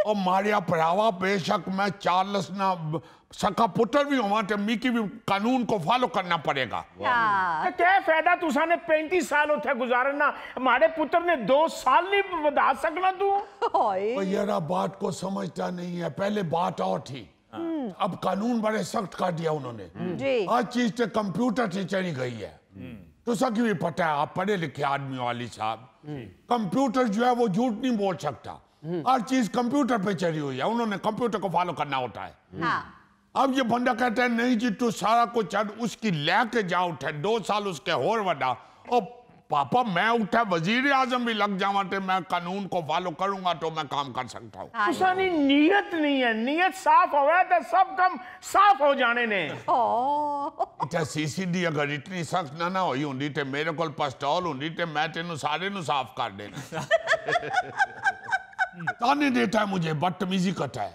और मारिया पढ़ावा, बेशक मैं चार्ल्स ना सका पुत्र भी हुआ तो मिकी भी कानून को फॉलो करना पड़ेगा। क्या फायदा तुसा ने 35 साल उठे गुजारना, हमारे पुत्र ने 2 साल नहीं बता सकना तू। यार बात को समझता नहीं है, पहले बात और थी, अब कानून बड़े सख्त कर दिया उन्होंने। हर चीज से कंप्यूटर से चली गई है। तो सबकी भी पता है, आप पढ़े लिखे आदमी वाली साहब, कंप्यूटर जो है वो झूठ नहीं बोल सकता। हर चीज कंप्यूटर पे चली हुई है, उन्होंने कंप्यूटर को फॉलो करना होता है। अब ये बंदा कहता है नहीं जी तू सारा कुछ छड़ उसकी लेके जा उठे 2 साल उसके होर वड़ा और पापा मैं उठा वजीर आजम भी लग जावा ते मैं कानून को फॉलो करूंगा तो मैं काम कर सकता हूँ। तुसानी नीयत नहीं है, नीयत साफ होवे तो सब काम साफ हो जाने ने। अच्छा CCD अगर इतनी सख्त ना होई हुंदी ते मेरे कोल पिस्तौल हुंदी ते मैं तेनू सारे नु साफ कर देना। ताने देता है मुझे, बदतमीजी करता है,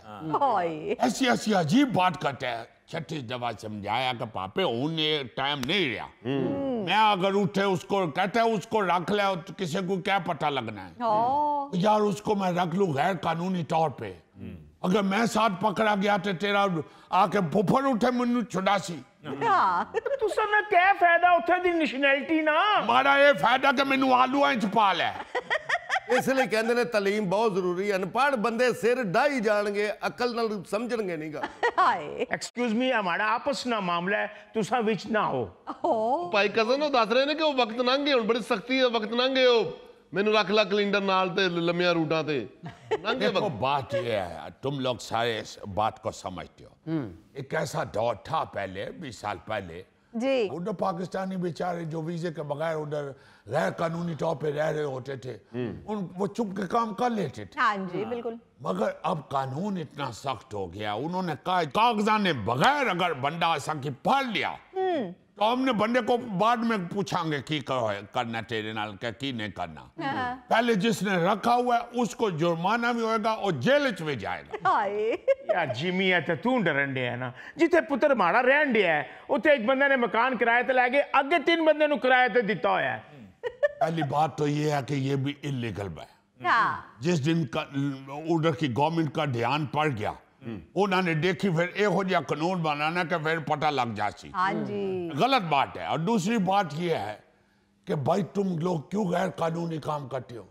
ऐसी ऐसी अजीब बात करता है। 36 दफा समझाया कि पापे उन्हें टाइम नहीं रहा, मैं अगर उठे उसको कहता है उसको रख ले तो किसी को क्या पता लगना है यार, उसको मैं रख लूं गैर कानूनी तौर पे, अगर मैं साथ पकड़ा गया तो तेरा आके फुफर उठे मैनू छुड़ासी तुसा ना क्या फायदा उठे दी नेशनैलिटी ना, मारा ये फायदा कि मैनू आलूआं च पा ले। इसलिए कहते ने तालीम बहुत जरूरी है, अनपढ़ बंदे सिर डाही जाएंगे, अकल नाल समझणगे नहीं गा। एक्सक्यूज मी, हमारा आपस ना मामला है, तुसा विच ना हो। भाई कजन दस रहे ने कि वो वक्त लंघ गए, बड़ी सख्ती है, वक्त लंघ गए, मैनू रख ला कैलेंडर नाल ते लम्मिया रूटा ते देखो बात ये है, तुम लोग सारे इस बात को समझते हो, एक ऐसा दौर था पहले 20 साल पहले जी, उधर पाकिस्तानी बेचारे जो वीजे के बगैर उधर गैर कानूनी तौर पे रह रहे होते थे, वो चुप के काम कर लेते थे। हाँ जी बिल्कुल। मगर अब कानून इतना सख्त हो गया, उन्होंने कहा कागजात ने बगैर अगर बंदा ऐसा की पढ़ लिया तो हमने बंदे को बाद में पूछांगे की करना तेरे नाल क्या की नहीं करना। पहले जिसने रखा हुआ है उसको जुर्माना भी होगा और जेल च भी जाएगा। यार जिमी है तो तू डरन डे है ना, जिथे पुत्र माड़ा रहन डे है उथे एक बंदे ने मकान किराए ते लैके अगे 3 बंदे नु किराए ते दिता होया है। पहली बात तो ये है कि ये भी इलीगल है। जिस दिन का उधर की गवर्नमेंट का ध्यान पड़ गया उन्होंने देखी फिर एक जिहा कानून बनाना कि फिर पता लग जासी। हाँ जी, गलत बात है। और दूसरी बात ये है कि भाई तुम लोग क्यों गैर कानूनी काम करते हो,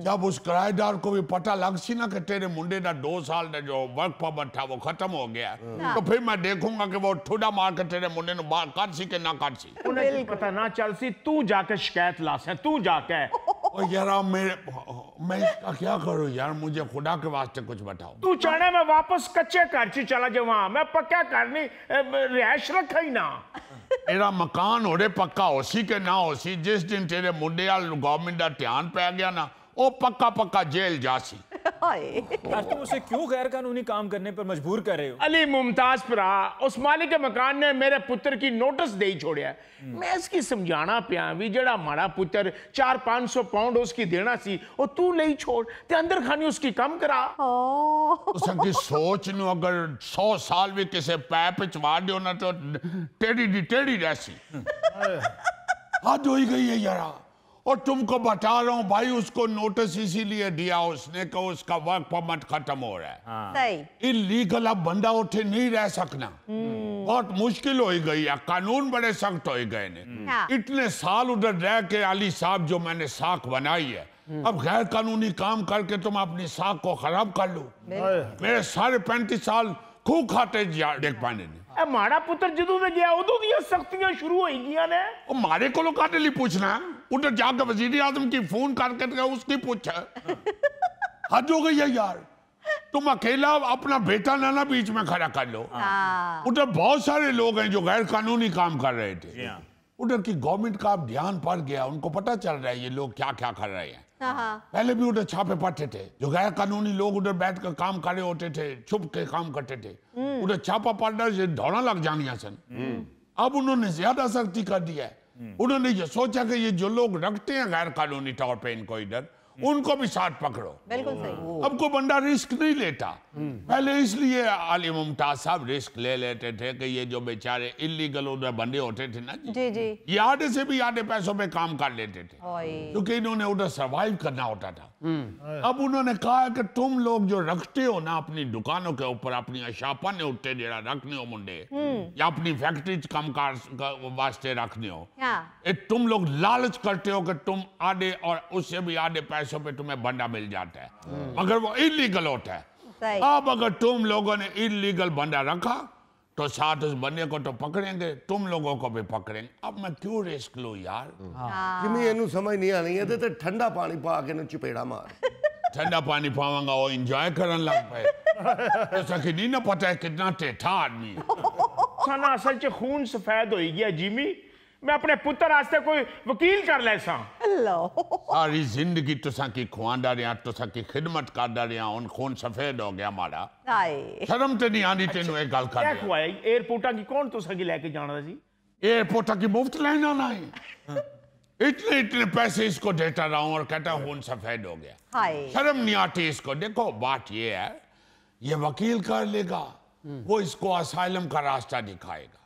जब उस किराएदार को भी पता लग सी ना कि तेरे मुंडे का 2 साल का जो वर्क परमिट था वो खत्म हो गया, तो फिर मैं देखूंगा कि वो ठुडा मार के तेरे मुंडे ने बाहर कर सी कि ना कर सी। उन्हें पता ना चल सी, तू जाके शिकायत ला से, तू जाके। और यार मैं इसका क्या करूं यार, मुझे खुदा के वास्ते कुछ बताओ। तू चाहना मैं वापस कच्चे घर च चला जावां, मैं पक्का घर नहीं रिहायश रखा ही ना। तेरा मकान होरे पक्का हो सी के ना हो सी, जिस दिन तेरे मुंडे गवर्नमेंट का ध्यान पै गया ना वो पक्का पक्का जेल जासी। यार तुम उसे क्यों गैर कानूनी काम करने पर मजबूर कर रहे हो? अली मुमताज परा उस मालिक के मकान ने मेरे पुत्र की नोटिस दे ही छोड़िया, मैं इसकी समझाना पिया भी जड़ा माड़ा पुत्र 400-500 पाउंड उसकी देना सी वो तू नहीं छोड़ ते अंदर खानी उसकी कम करा। उसकी सोच नु अगर 100 साल भी किसे पैप चवा दियो ना तो टेढ़ी दी टेढ़ी रहसी। हद हो गई है यार। और तुमको बता रहा हूं भाई, उसको नोटिस इसीलिए दिया उसने कि उसका वर्क परमिट खत्म हो रहा है। सही। इलीगल अब बंदा उठे नहीं रह सकना, बहुत मुश्किल हो गई है, कानून बड़े सख्त हो गए ने। इतने साल उधर रह के अली साहब जो मैंने साख बनाई है, अब गैर कानूनी काम करके तुम अपनी साख को खराब कर लो। मेरे सारे 35 साल खूब खाते देख पाने ने। माड़ा पुत्र जदों दे गया उदों दी सख्तियां शुरू हो गईयां ने। ओ मारे कोलो काटे लिए पूछना है, उधर जाकर वजीर आजम की फोन करके उसकी पूछ। हद हो गई है यार, तुम अकेला अपना बेटा नाना बीच में खड़ा कर लो। उधर बहुत सारे लोग हैं जो गैर कानूनी काम कर रहे थे, उधर की गवर्नमेंट का अब ध्यान पड़ गया, उनको पता चल रहा है ये लोग क्या क्या कर रहे हैं। पहले भी उधर छापे पड़ते थे, जो गैर कानूनी लोग उधर बैठ कर काम कर रहे होते थे, छुप के काम करते थे, उधर छापा पड़ना से दौड़ा लग जानिया सन। अब उन्होंने ज्यादा सख्ती कर दिया है, उन्होंने ये सोचा कि ये जो लोग रखते हैं गैर कानूनी तौर पे इनको इधर, उनको भी साथ पकड़ो। बिल्कुल सही। अब को बंदा रिस्क नहीं लेता। पहले इसलिए आली मुमताज साहब रिस्क ले लेते थे कि ये जो बेचारे इलीगल उधर बंदे होते थे ना जी जी, ये आधे से भी आधे पैसों पे काम कर लेते थे, क्योंकि इन्होंने उधर सर्वाइव करना होता था। अब उन्होंने कहा कि तुम लोग जो रखते हो ना अपनी दुकानों के ऊपर अपनी अशापा ने उठते जरा रखने हो मुंडे, या अपनी फैक्ट्री काम कार वास्ते रखने हो, तुम लोग लालच करते हो कि तुम आधे और उससे भी आधे पैसों पे तुम्हें बंदा मिल जाता है, मगर वो इलीगल होता है। अब अगर तुम लोगों ने इलीगल बंदा रखा तो साथ उस बंदे को तो पकड़ेंगे, तुम लोगों को भी पकड़ेंगे। अब मैं क्यों रिस्क लूं यार। जिमी इनू समझ नहीं आनी है ते ठंडा पानी पा के चपेड़ा मार। ठंडा पानी पावांगा वो एंजॉय करन लग पे। तो नहीं ना पता है कितना टेढ़ा आदमी है। साना असल च खून सफेद हो गया जिमी, मैं अपने पुत्र वास्ते कोई वकील कर ले सा। सारी जिंदगी तुसा की खुआंदा रहा, तुसा की खिदमत करदा रहा, उन खून सफेद हो गया हमारा। शर्म तो नहीं आनी तेनू एक गल कर। एयरपोर्टा की कौन तुसा की लेके जाना सी? एयरपोर्टा की मुफ्त लेना ना है। इतने इतने पैसे इसको देता रहा हूं और कहता खून सफेद हो गया। शर्म नहीं आती इसको। देखो बात ये है, ये वकील कर लेगा, वो इसको असाइलम का रास्ता दिखाएगा।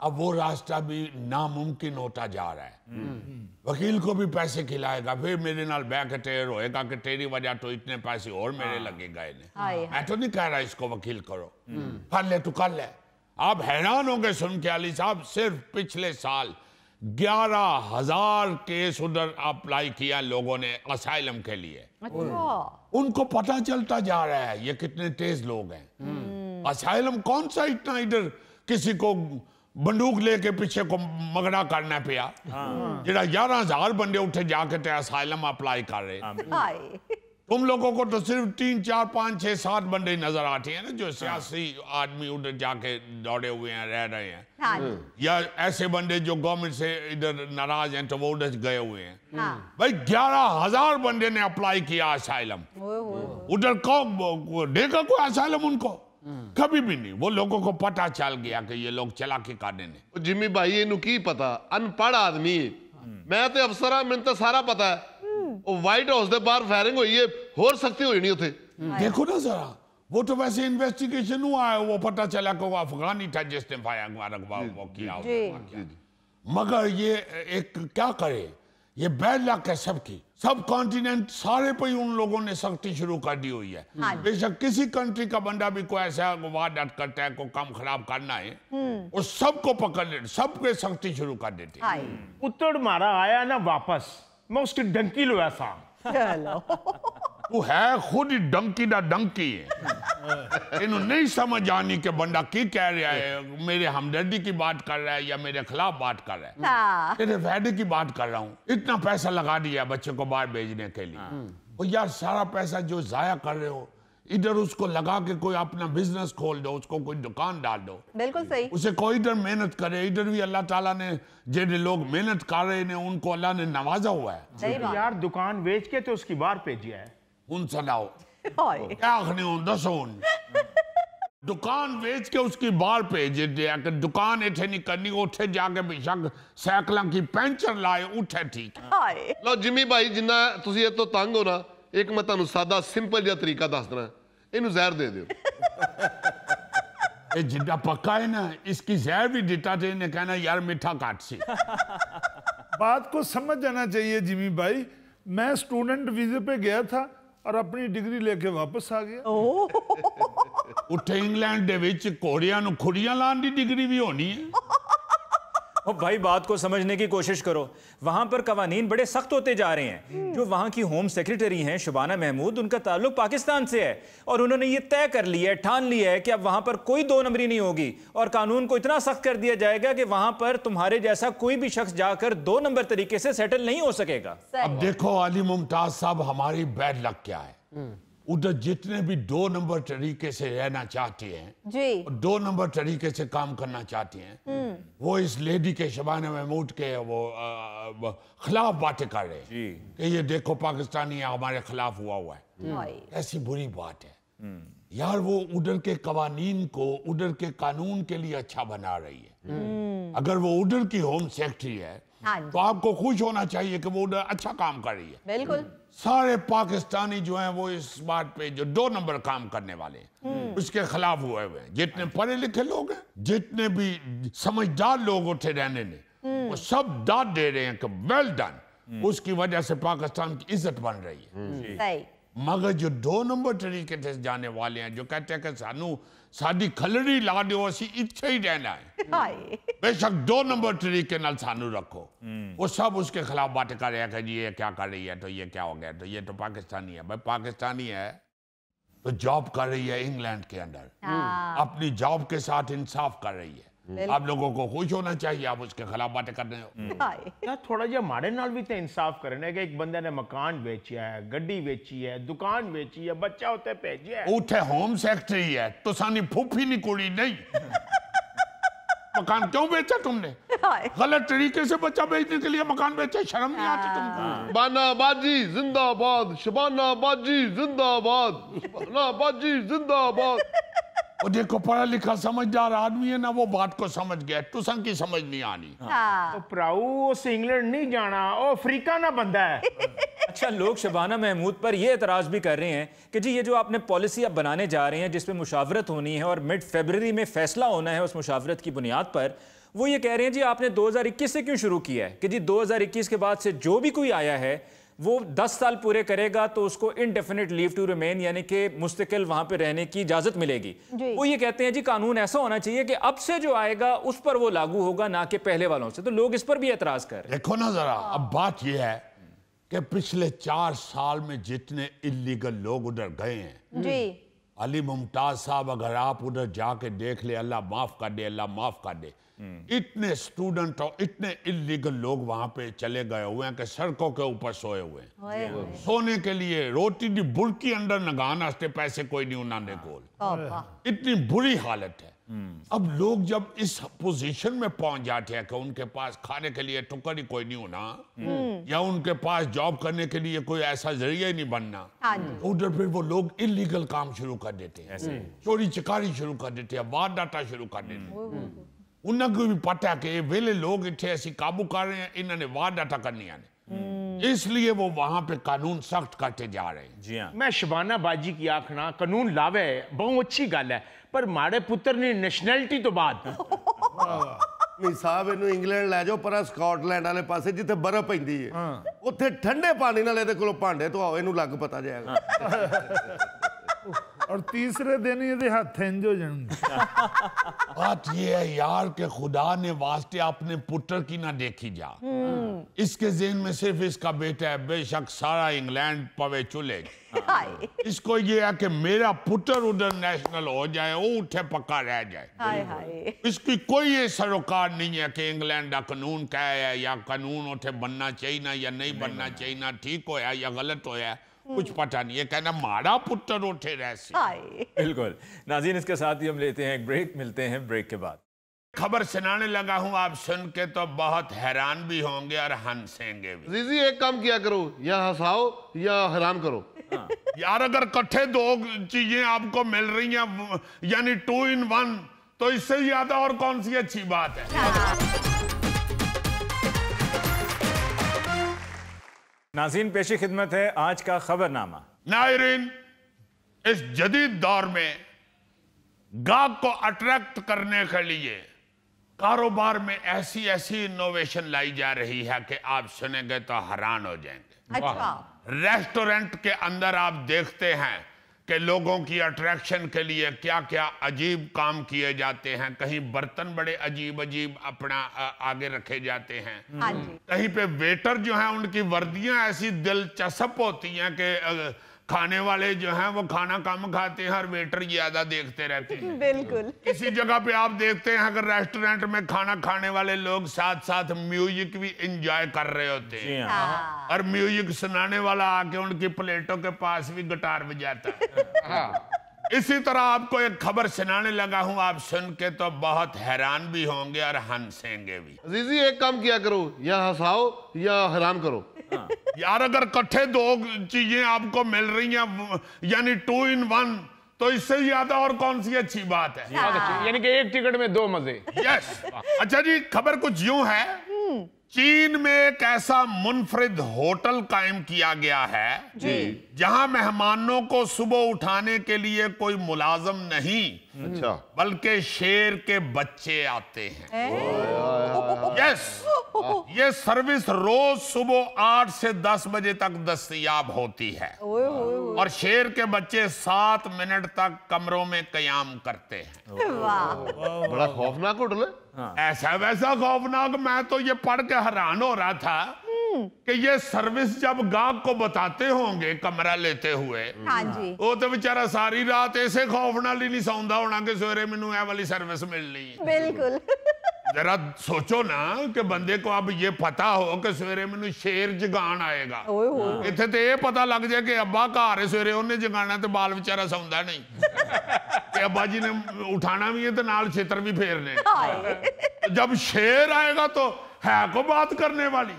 अब वो रास्ता भी नामुमकिन होता जा रहा है। वकील को भी पैसे खिलाएगा, फिर मेरे नाल बैकटेर होएगा कि तेरी वजह तो इतने पैसे और मेरे लगे गए ने। मैं तो नहीं कह रहा इसको वकील करो, कर ले तो कर ले। आप हैरान होंगे सुन के अली साहब, सिर्फ पिछले साल 11,000 केस उधर अप्लाई किया लोगों ने असाइलम के लिए। उनको पता चलता जा रहा है ये कितने तेज लोग हैं। असाइलम कौन सा इतना इधर किसी को बंदूक लेके पीछे को मगड़ा करना पिया। जरा 11,000 बंदे उठे जाके ते असाइलम अप्लाई कर रहे। तुम लोगों को तो सिर्फ 3, 4, 5, 6, 7 बंदे नजर आते हैं ना, जो सियासी आदमी उधर जाके दौड़े हुए हैं, रह रहे हैं। या ऐसे बंदे जो गवर्नमेंट से इधर नाराज हैं तो वो उधर गए हुए हैं। भाई 11,000 बंदे ने अप्लाई किया असाइलम। उधर कौन देगा कोई असाइलम उनको? कभी भी नहीं। वो लोगों को पता चल गया कि ये लोग चालाकी करने ने। जिम्मी भाई इनू की पता, अनपढ़ आदमी है। मैं तो अफसर हाँ, मैंने तो सारा पता है। वो व्हाइट हाउस के बाहर फायरिंग हुई है, होर सकती हुई नहीं उथे। देखो ना जरा, वो तो वैसे इन्वेस्टिगेशन हुआ है, वो पता चला कि वो अफगान ही था जिसने फायर किया। मगर ये एक क्या करे, ये बैड लक है सबकी। सब कॉन्टिनेंट सारे पे उन लोगों ने सख्ती शुरू कर दी हुई है। बेशक किसी कंट्री का बंदा भी कोई ऐसा वारदात करता है, कोई काम खराब करना है, वो सबको पकड़ ले, सबके सख्ती शुरू कर देते। पुत्र मारा आया ना वापस, मैं उसकी डंकी लोया सा। वो है खुद ही डंकी दा डंकी है। इन्हों नहीं समझ आनी कि बंदा की कह रहा है, मेरे हमदर्दी की बात कर रहा है या मेरे खिलाफ बात कर रहा है। तेरे फायदे की बात कर रहा हूँ। इतना पैसा लगा दिया बच्चे को बाहर भेजने के लिए, और यार सारा पैसा जो जाया कर रहे हो, इधर उसको लगा के कोई अपना बिजनेस खोल दो, उसको कोई दुकान डाल दो। बिल्कुल सही। उसे कोई इधर मेहनत करे, इधर भी अल्लाह ताला ने जिन लोग मेहनत कर रहे हैं उनको अल्लाह ने नवाजा हुआ है। यार दुकान बेच के तो उसकी बाहर भेजिया है। उन सुनाओ क्या आखने हो, दसो दुकान बेच के उसकी बाहर भेज दिया कि दुकान इथे नहीं करनी, उठे जाके बेशक साइकिल की पंचर लाए उठे ठीक। लो जिम्मी भाई जिन्ना तुसी ये तो तंग हो ना, एक मैं तुहानू सादा सिंपल जिहा तरीका दस देना, इनू जहर दे दियो। ये जिद्दा पक्का है ना, इसकी जहर भी दिता थे, इन्हें कहना यार मीठा काट सी। बात को समझ जाना चाहिए जिमी भाई, मैं स्टूडेंट वीजे पे गया था और अपनी डिग्री लेके वापस आ गया। उठे इंग्लैंड दे विच घोड़ियां नूं खुड़ियां लाने दी डिग्री भी होनी है। ओ भाई बात को समझने की कोशिश करो। वहां पर कवानीन बड़े सख्त होते जा रहे हैं। जो वहां की होम सेक्रेटरी हैं शुबाना महमूद, उनका ताल्लुक पाकिस्तान से है और उन्होंने ये तय कर लिया है, ठान लिया है कि अब वहां पर कोई 2 नंबरी नहीं होगी और कानून को इतना सख्त कर दिया जाएगा कि वहां पर तुम्हारे जैसा कोई भी शख्स जाकर 2 नंबर तरीके से सेटल नहीं हो सकेगा। अब देखो अली मुमताज साहब, हमारी बैड लक क्या है, उधर जितने भी 2 नंबर तरीके से रहना चाहते हैं जी, 2 नंबर तरीके से काम करना चाहते हैं, वो इस लेडी के शबाना महमूद के वो खिलाफ बातें कर रहे हैं कि ये देखो पाकिस्तानी हमारे खिलाफ हुआ है। ऐसी बुरी बात है यार। वो उधर के कवानीन को उधर के कानून के लिए अच्छा बना रही है। अगर वो उधर की होम सेक्रेटरी है तो आपको खुश होना चाहिए कि वो उधर अच्छा काम कर रही है। बिल्कुल। सारे पाकिस्तानी जो हैं वो इस बात पे जो 2 नंबर काम करने वाले हैं उसके खिलाफ हुए हुए हैं। जितने पढ़े लिखे लोग हैं, जितने भी समझदार लोग उठे रहने ने, वो सब दाद दे रहे हैं कि वेल डन। उसकी वजह से पाकिस्तान की इज्जत बन रही है। मगर जो 2 नंबर तरीके से जाने वाले हैं, जो कहते हैं कि सानू साडी खलड़ी ला दो, असी इत्थे ही रहना है, बेशक 2 नंबर तरीके नाल सानू रखो, वो सब उसके खिलाफ बातें कर रहे हैं कि जी ये क्या कर रही है, तो ये क्या हो गया, तो ये तो पाकिस्तानी है। भाई पाकिस्तानी है तो जॉब कर रही है इंग्लैंड के अंदर, अपनी जॉब के साथ इंसाफ कर रही है। आप लोगों को खुश होना चाहिए, आप उसके खिलाफ बातें कर रहे हो। यार थोड़ा जिहा माड़े नाल भी तो इंसाफ करने कि एक बंदे ने मकान बेचिया है, गड्डी बेची है, दुकान बेची है, बच्चा उत्ते भेजिया है। उठे होम सेक्रेटरी है, तो सानी फूफी नहीं कुड़ी नहीं। मकान क्यों बेचा तुमने? गलत तरीके से बच्चा बेचने के लिए मकान बेचा, शर्म नहीं आती तुमको? शबाना बाजी जिंदाबाद, शबाना बाजी जिंदाबाद, शबाना बाजी जिंदाबाद। वो देखो पढ़ा लिखा समझदार आदमी है ना, वो बात को समझ गया, तुसन की समझ नहीं आनी। तो प्राऊ उस इंग्लैंड नहीं जाना, वो अफ्रीका ना बंदा है। अच्छा, लोग शबाना महमूद पर यह एतराज भी कर रहे हैं कि जी ये जो आपने पॉलिसी अब बनाने जा रहे हैं जिसमें मुशावरत होनी है और मिड फरवरी में फैसला होना है उस मुशावरत की बुनियाद पर, वो ये कह रहे हैं जी आपने 2021 से क्यों शुरू किया है कि जी 2021 के बाद से जो भी कोई आया है वो 10 साल पूरे करेगा तो उसको इनडेफिनिट लीव टू रिमेन यानी कि मुस्तकिल वहां पे रहने की इजाजत मिलेगी। वो ये कहते हैं जी कानून ऐसा होना चाहिए कि अब से जो आएगा उस पर वो लागू होगा, ना कि पहले वालों से। तो लोग इस पर भी एतराज कर रहे हैं। देखो ना जरा, अब बात यह है कि पिछले 4 साल में जितने इलीगल लोग उधर गए हैं जी, अली मुमताज साहब, अगर आप उधर जाके देख ले, अल्लाह माफ कर दे, अल्लाह माफ कर दे, इतने स्टूडेंट और इतने इलीगल लोग वहां पे चले गए हुए हैं कि सड़कों के ऊपर सोए हुए हैं। सोने के लिए रोटी दी बुड़की अंदर नगान वास्ते पैसे कोई नहीं उन्होंने कोल। इतनी बुरी हालत है। अब लोग जब इस पोजीशन में पहुंच जाते हैं कि उनके पास खाने के लिए टुकड़ ही कोई नहीं होना या उनके पास जॉब करने के लिए कोई ऐसा जरिया ही नहीं बनना, उधर फिर वो लोग इलीगल काम शुरू कर देते हैं, चोरी चकारी शुरू कर देते हैं, वारदाता शुरू कर देते हैं। उनको भी पता है कि ये वेले लोग इतने ऐसी काबू कर रहे हैं, इन्होंने वारदाता करनी है, इसलिए वो वहां पे कानून सख्त करते जा रहे हैं। जी हाँ, मैं शबाना बाजी की आखना कानून लावे बहुत अच्छी गल है, पर माड़े पुत्र ने नेशनैलिटी तो बाद ਨਹੀਂ ਸਾਹਿਬ ਇਹਨੂੰ ਇੰਗਲੈਂਡ ਲੈ ਜਾਓ ਪਰ ਸਕਾਟਲੈਂਡ ਵਾਲੇ ਪਾਸੇ ਜਿੱਥੇ ਬਰਫ਼ ਪੈਂਦੀ ਹੈ ਉੱਥੇ ਠੰਡੇ ਪਾਣੀ ਨਾਲ ਇਹਦੇ ਕੋਲੋਂ ਭਾਂਡੇ ਧਵਾਓ, ਇਹਨੂੰ ਲੱਗ ਪਤਾ ਜਾਏਗਾ। और तीसरे दिन ये हाथ इंज हो जाएंगे। बात ये है यार कि खुदा ने वास्ते अपने पुत्र की ना देखी जा, इसके ज़हन में सिर्फ इसका बेटा है, बेशक सारा इंग्लैंड पवे चुले, इसको ये है कि मेरा पुत्र उधर नेशनल हो जाए, वो उठे पक्का रह जाए। इसकी कोई ये सरोकार नहीं है कि इंग्लैंड का कानून क्या है या कानून उठे बनना चाहिए ना या नहीं बनना चाहिए, ना ठीक होया या गलत होया, कुछ पता नहीं है। कहना मारा पुत्र उठे रहसे। बिल्कुल। नाज़रीन, इसके साथ ही हम लेते हैं एक ब्रेक, मिलते हैं ब्रेक के बाद। खबर सुनाने लगा हूं, आप सुन के तो बहुत हैरान भी होंगे और हंसेंगे भी। जीजी एक काम किया करो, या हंसाओ या हैरान करो। यार अगर इकट्ठे 2 चीजें आपको मिल रही हैं यानी 2 in 1, तो इससे ज्यादा और कौन सी अच्छी बात है। नाज़रीन, पेशी खिदमत है आज का खबरनामा। नायरीन, इस जदीद दौर में गाहक को अट्रैक्ट करने के लिए कारोबार में ऐसी ऐसी इनोवेशन लाई जा रही है कि आप सुनेंगे तो हैरान हो जाएंगे। अच्छा, रेस्टोरेंट के अंदर आप देखते हैं कि लोगों की अट्रैक्शन के लिए क्या क्या अजीब काम किए जाते हैं। कहीं बर्तन बड़े अजीब अजीब अपना आगे रखे जाते हैं, कहीं पे वेटर जो हैं उनकी वर्दियां ऐसी दिलचस्प होती हैं कि खाने वाले जो हैं वो खाना कम खाते हैं और वेटर ज्यादा देखते रहते हैं। बिल्कुल। किसी जगह पे आप देखते हैं अगर रेस्टोरेंट में खाना खाने वाले लोग साथ साथ म्यूजिक भी एंजॉय कर रहे होते हैं, और म्यूजिक सुनाने वाला आके उनकी प्लेटों के पास भी गिटार बजाता है। इसी तरह आपको एक खबर सुनाने लगा हूं, आप सुन के तो बहुत हैरान भी होंगे और हंसेंगे भी। जीजी एक काम किया करो, या हंसाओ या हैरान करो। यार अगर इकट्ठे 2 चीजें आपको मिल रही हैं यानी 2 in 1, तो इससे ज्यादा और कौन सी अच्छी बात है। यानी कि एक टिकट में 2 मजे। यस। अच्छा जी, खबर कुछ यूं है, चीन में एक ऐसा मुनफरिद होटल कायम किया गया है जी, जहां मेहमानों को सुबह उठाने के लिए कोई मुलाजिम नहीं, अच्छा, बल्कि शेर के बच्चे आते हैं। यस, ये सर्विस रोज सुबह 8 से 10 बजे तक दस्तयाब होती है और शेर के बच्चे 7 मिनट तक कमरों में कयाम करते हैं। बड़ा खौफनाक होटल है। ऐसा वैसा खौफनाक, मैं तो ये पढ़ के हैरान हो रहा था कि ये सर्विस जब गाहक को बताते होंगे कमरा लेते हुए, हाँ जी, वो तो बेचारा सारी रात ऐसे खौफ नाल ही नहीं सौंदा होना कि सवेरे मैनू ए वाली सर्विस मिलनी है। बिल्कुल। जरा सोचो ना कि बंदे को अब ये पता हो कि सवेरे मैनू शेर जगान आएगा, इत्थे ते ये पता लग जाए कि अब्बा घर है सवेरे उन्हें जगाना ते बाल बेचारा सौंदा नहीं ते अब्बा जी ने उठाना भी है तो नाल छितर भी फेरने। जब शेर आएगा तो है को बात करने वाली।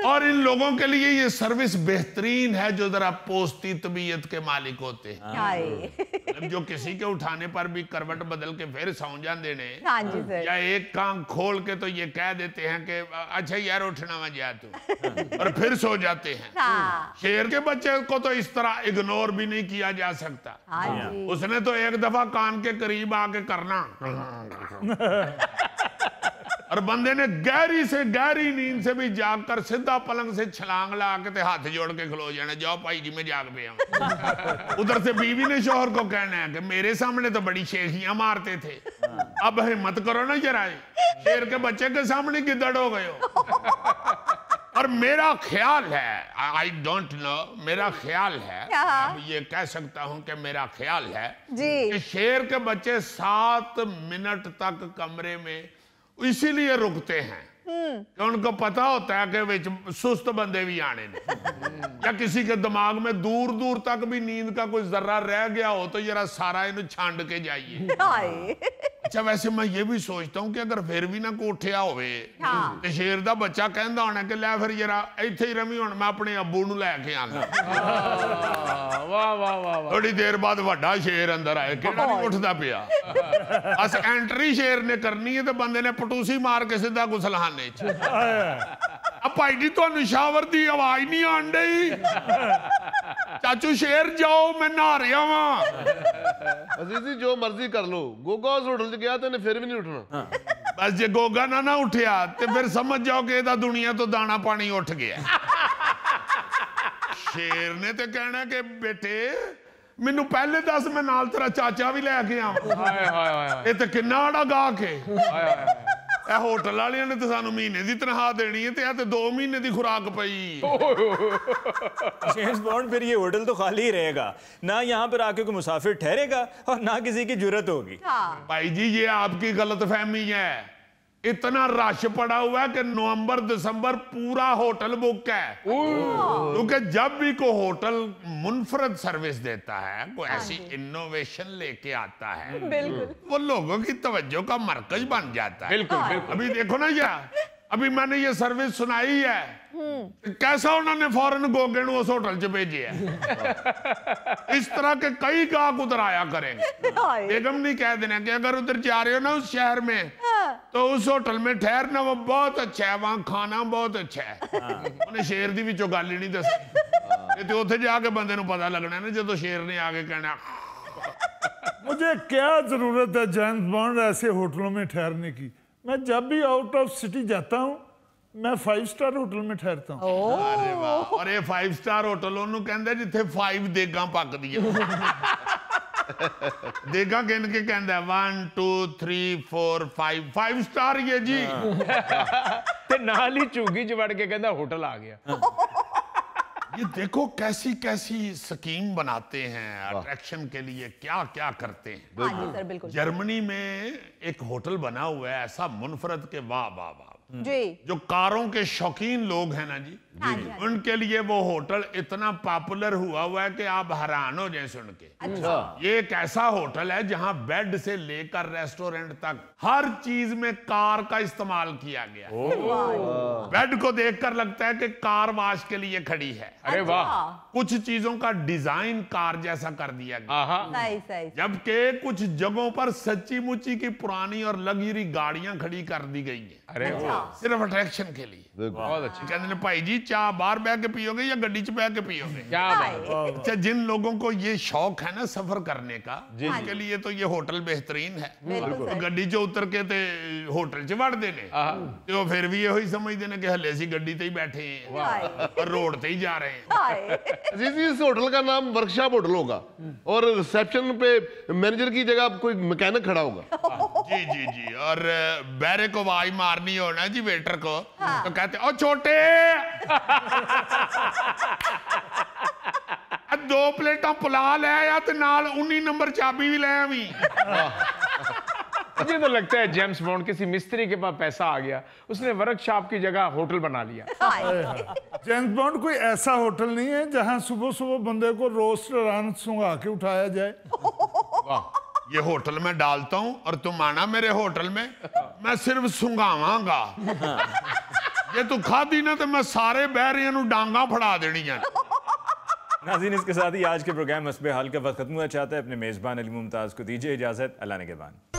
और इन लोगों के लिए ये सर्विस बेहतरीन है जो जरा पोस्ती तबीयत के मालिक होते हैं, जो किसी के उठाने पर भी करवट बदल के फिर सौ जाते ने, हाँ जी सर, या एक कान खोल के तो ये कह देते हैं कि अच्छा यार उठना मैं जा तू, और फिर सो जाते हैं। हाँ। शेर के बच्चे को तो इस तरह इग्नोर भी नहीं किया जा सकता। हाँ जी। उसने तो एक दफा कान के करीब आके करना और बंदे ने गहरी से गहरी नींद से भी जागकर सीधा पलंग से छलांग ला के हाथ जोड़ के खलो जाना, जाओ भाई जी मैं जाग पे आऊं। उधर से बीवी ने शोहर को कहना है कि मेरे सामने तो बड़ी शेखियां मारते थे, अब हिम्मत करो ना जरा, शेर के बच्चे के सामने गिद्दड़ हो गए हो। और मेरा ख्याल है, आई डोंट नो, मेरा ख्याल है, अब ये कह सकता हूं कि मेरा ख्याल है कि शेर के बच्चे 7 मिनट तक कमरे में इसीलिए रुकते हैं कि उनको पता होता है कि विच सुस्त बंदे भी आने ने, या किसी के दिमाग में दूर दूर तक भी नींद का कोई जर्रा रह गया हो तो जरा सारा इन्हें छांड के जाइए। अच्छा वैसे मैं ये भी सोचता हूँ कि अगर फिर भी ना को उठिया होवे तो शेर दा बच्चा कहंदा होना कि लै फिर जरा इत्थे ही रमी, हुण मैं अपने अब्बू नूं लैके आना। वाह वाह वाह। थोड़ी देर बाद वड्डा शेर अंदर आए, केड़ा नहीं उठदा पिया, अस एंट्री शेर ने करनी है तो बंदे ने पटूसी मार के सीधा गुसलखाने च। अब भाई जी तुहानू शावर दी आवाज नहीं आन डई, चाचू शेर जाओ मैं नहा रहा वां। अजीजी जो मर्जी कर लो, गोगा उस होटल च गया तो फिर भी नहीं उठना। बस जे गोगा ना उठिया तो फिर समझ जाओ कि इहदा दुनिया तो दाना पानी उठ गया। शेर ने तो कहना कि बेटे मैनू पहले दस, मैं नाल तेरा चाचा भी लैके आवां। ये तो किन्ना बड़ा गाहक है। होटल वाले ने तो सानू महीने की तनख्वाह देनी है, तो 2 महीने की खुराक पई। जेम्स बॉन्ड फिर ये होटल तो खाली ही रहेगा ना, यहाँ पर आके कोई मुसाफिर ठहरेगा और ना किसी की जरूरत होगी। भाई जी ये आपकी गलतफहमी है, इतना रश पड़ा हुआ है कि नवंबर दिसंबर पूरा होटल बुक है, क्योंकि जब भी कोई होटल मुनफरद सर्विस देता है, कोई ऐसी इनोवेशन लेके आता है, वो लोगों की तवज्जो का मरकज बन जाता है। बिल्कुल। अभी देखो ना यार, अभी मैंने ये सर्विस सुनाई है, कैसा उन्होंने फौरन गोगे उस होटल च भेजे है। इस तरह के कई गाहक उधर आया करेंगे। बेगम नहीं कह देना कि अगर उधर जा रहे हो ना उस शहर में तो उस होटल में ठहरना, वो बहुत अच्छा है, वहां खाना बहुत अच्छा है। उन्हें शेर दी विचों गल ही नहीं दसी, तो उत्थे जाके बंदे नूं पता लगना ना जो शेर ने आके कहना। मुझे क्या जरूरत है जेम्स बॉन्ड ऐसे होटलों में ठहरने की, मैं जब भी आउट ऑफ सिटी जाता हूँ मैं 5 स्टार होटल में ठहरता हूँ। अरे वाह। और ये 5 स्टार होटल उन्होंने कहंदे जिथे 5 देगां पकदियां। देगां गिन के कहंदा 1 2 3 4 5 स्टार ये जी। ते नाल ही चुगी च वड़ के कहंदा होटल आ गया। ये देखो कैसी कैसी स्कीम बनाते हैं अट्रैक्शन के लिए, क्या क्या करते हैं। हाँ जी सर, बिल्कुल। जर्मनी में एक होटल बना हुआ है ऐसा मुनफरद के वाह वाह वाह, जी। जो कारों के शौकीन लोग हैं ना जी, उनके लिए वो होटल इतना पॉपुलर हुआ है कि आप हैरान हो जाए सुन के। अच्छा। ये एक ऐसा होटल है जहां बेड से लेकर रेस्टोरेंट तक हर चीज में कार का इस्तेमाल किया गया। बेड को देखकर लगता है कि कार वाश के लिए खड़ी है। अरे वाह। कुछ चीजों का डिजाइन कार जैसा कर दिया गया, जबकि कुछ जगहों पर सच्ची मुच्ची की पुरानी और लग्जरी गाड़ियां खड़ी कर दी गई है। अरे सिर्फ अट्रैक्शन के लिए। बहुत अच्छी। कहते भाई जी चाह बाहर बह के पियोगे या गड्डी च बह के पियोगे? क्या बात। अच्छा जिन लोगों को ये शौक है ना सफर करने का, उनके लिए तो ये होटल बेहतरीन है। गड्डी च उतर के ते होटल च वड़ देने, तो फिर भी यही समझते हैं कि हले सी गड्डी ते ही बैठे हैं और रोड ते ही जा रहे हैं। अजीजी इस होटल का नाम वर्कशॉप होटल होगा और रिसेप्शन पे मैनेजर की जगह कोई मैकेनिक खड़ा होगा। जी जी जी। और बैरे को आवाज मारनी हो ना जी वेटर को, तो कहते ओ छोटे 2 प्लेटा पुलाव ले आया ते नाल 19 नंबर चाबी भी ले आवी। मुझे तो लगता है जेम्स बॉन्ड किसी मिस्त्री के पास पैसा आ गया, उसने वर्कशॉप की जगह होटल बना लिया। जेम्स बॉन्ड कोई ऐसा होटल नहीं है जहां सुबह सुबह बंदे को रोस्ट रान सुंघा के उठाया जाए। ये होटल में डालता हूं और तुम आना मेरे होटल में, मैं सिर्फ सुंघावांगा। ये तू खादी ना तो मैं सारे बहरियां नू डांगा फड़ा देनी है। नाज़रीन, इसके साथ ही आज के प्रोग्राम हस्बे हाल का वक्त खत्म हुआ। चाहता है अपने मेज़बान अली मुमताज़ को दीजिए इजाज़त। अल्लाह ने के बाद।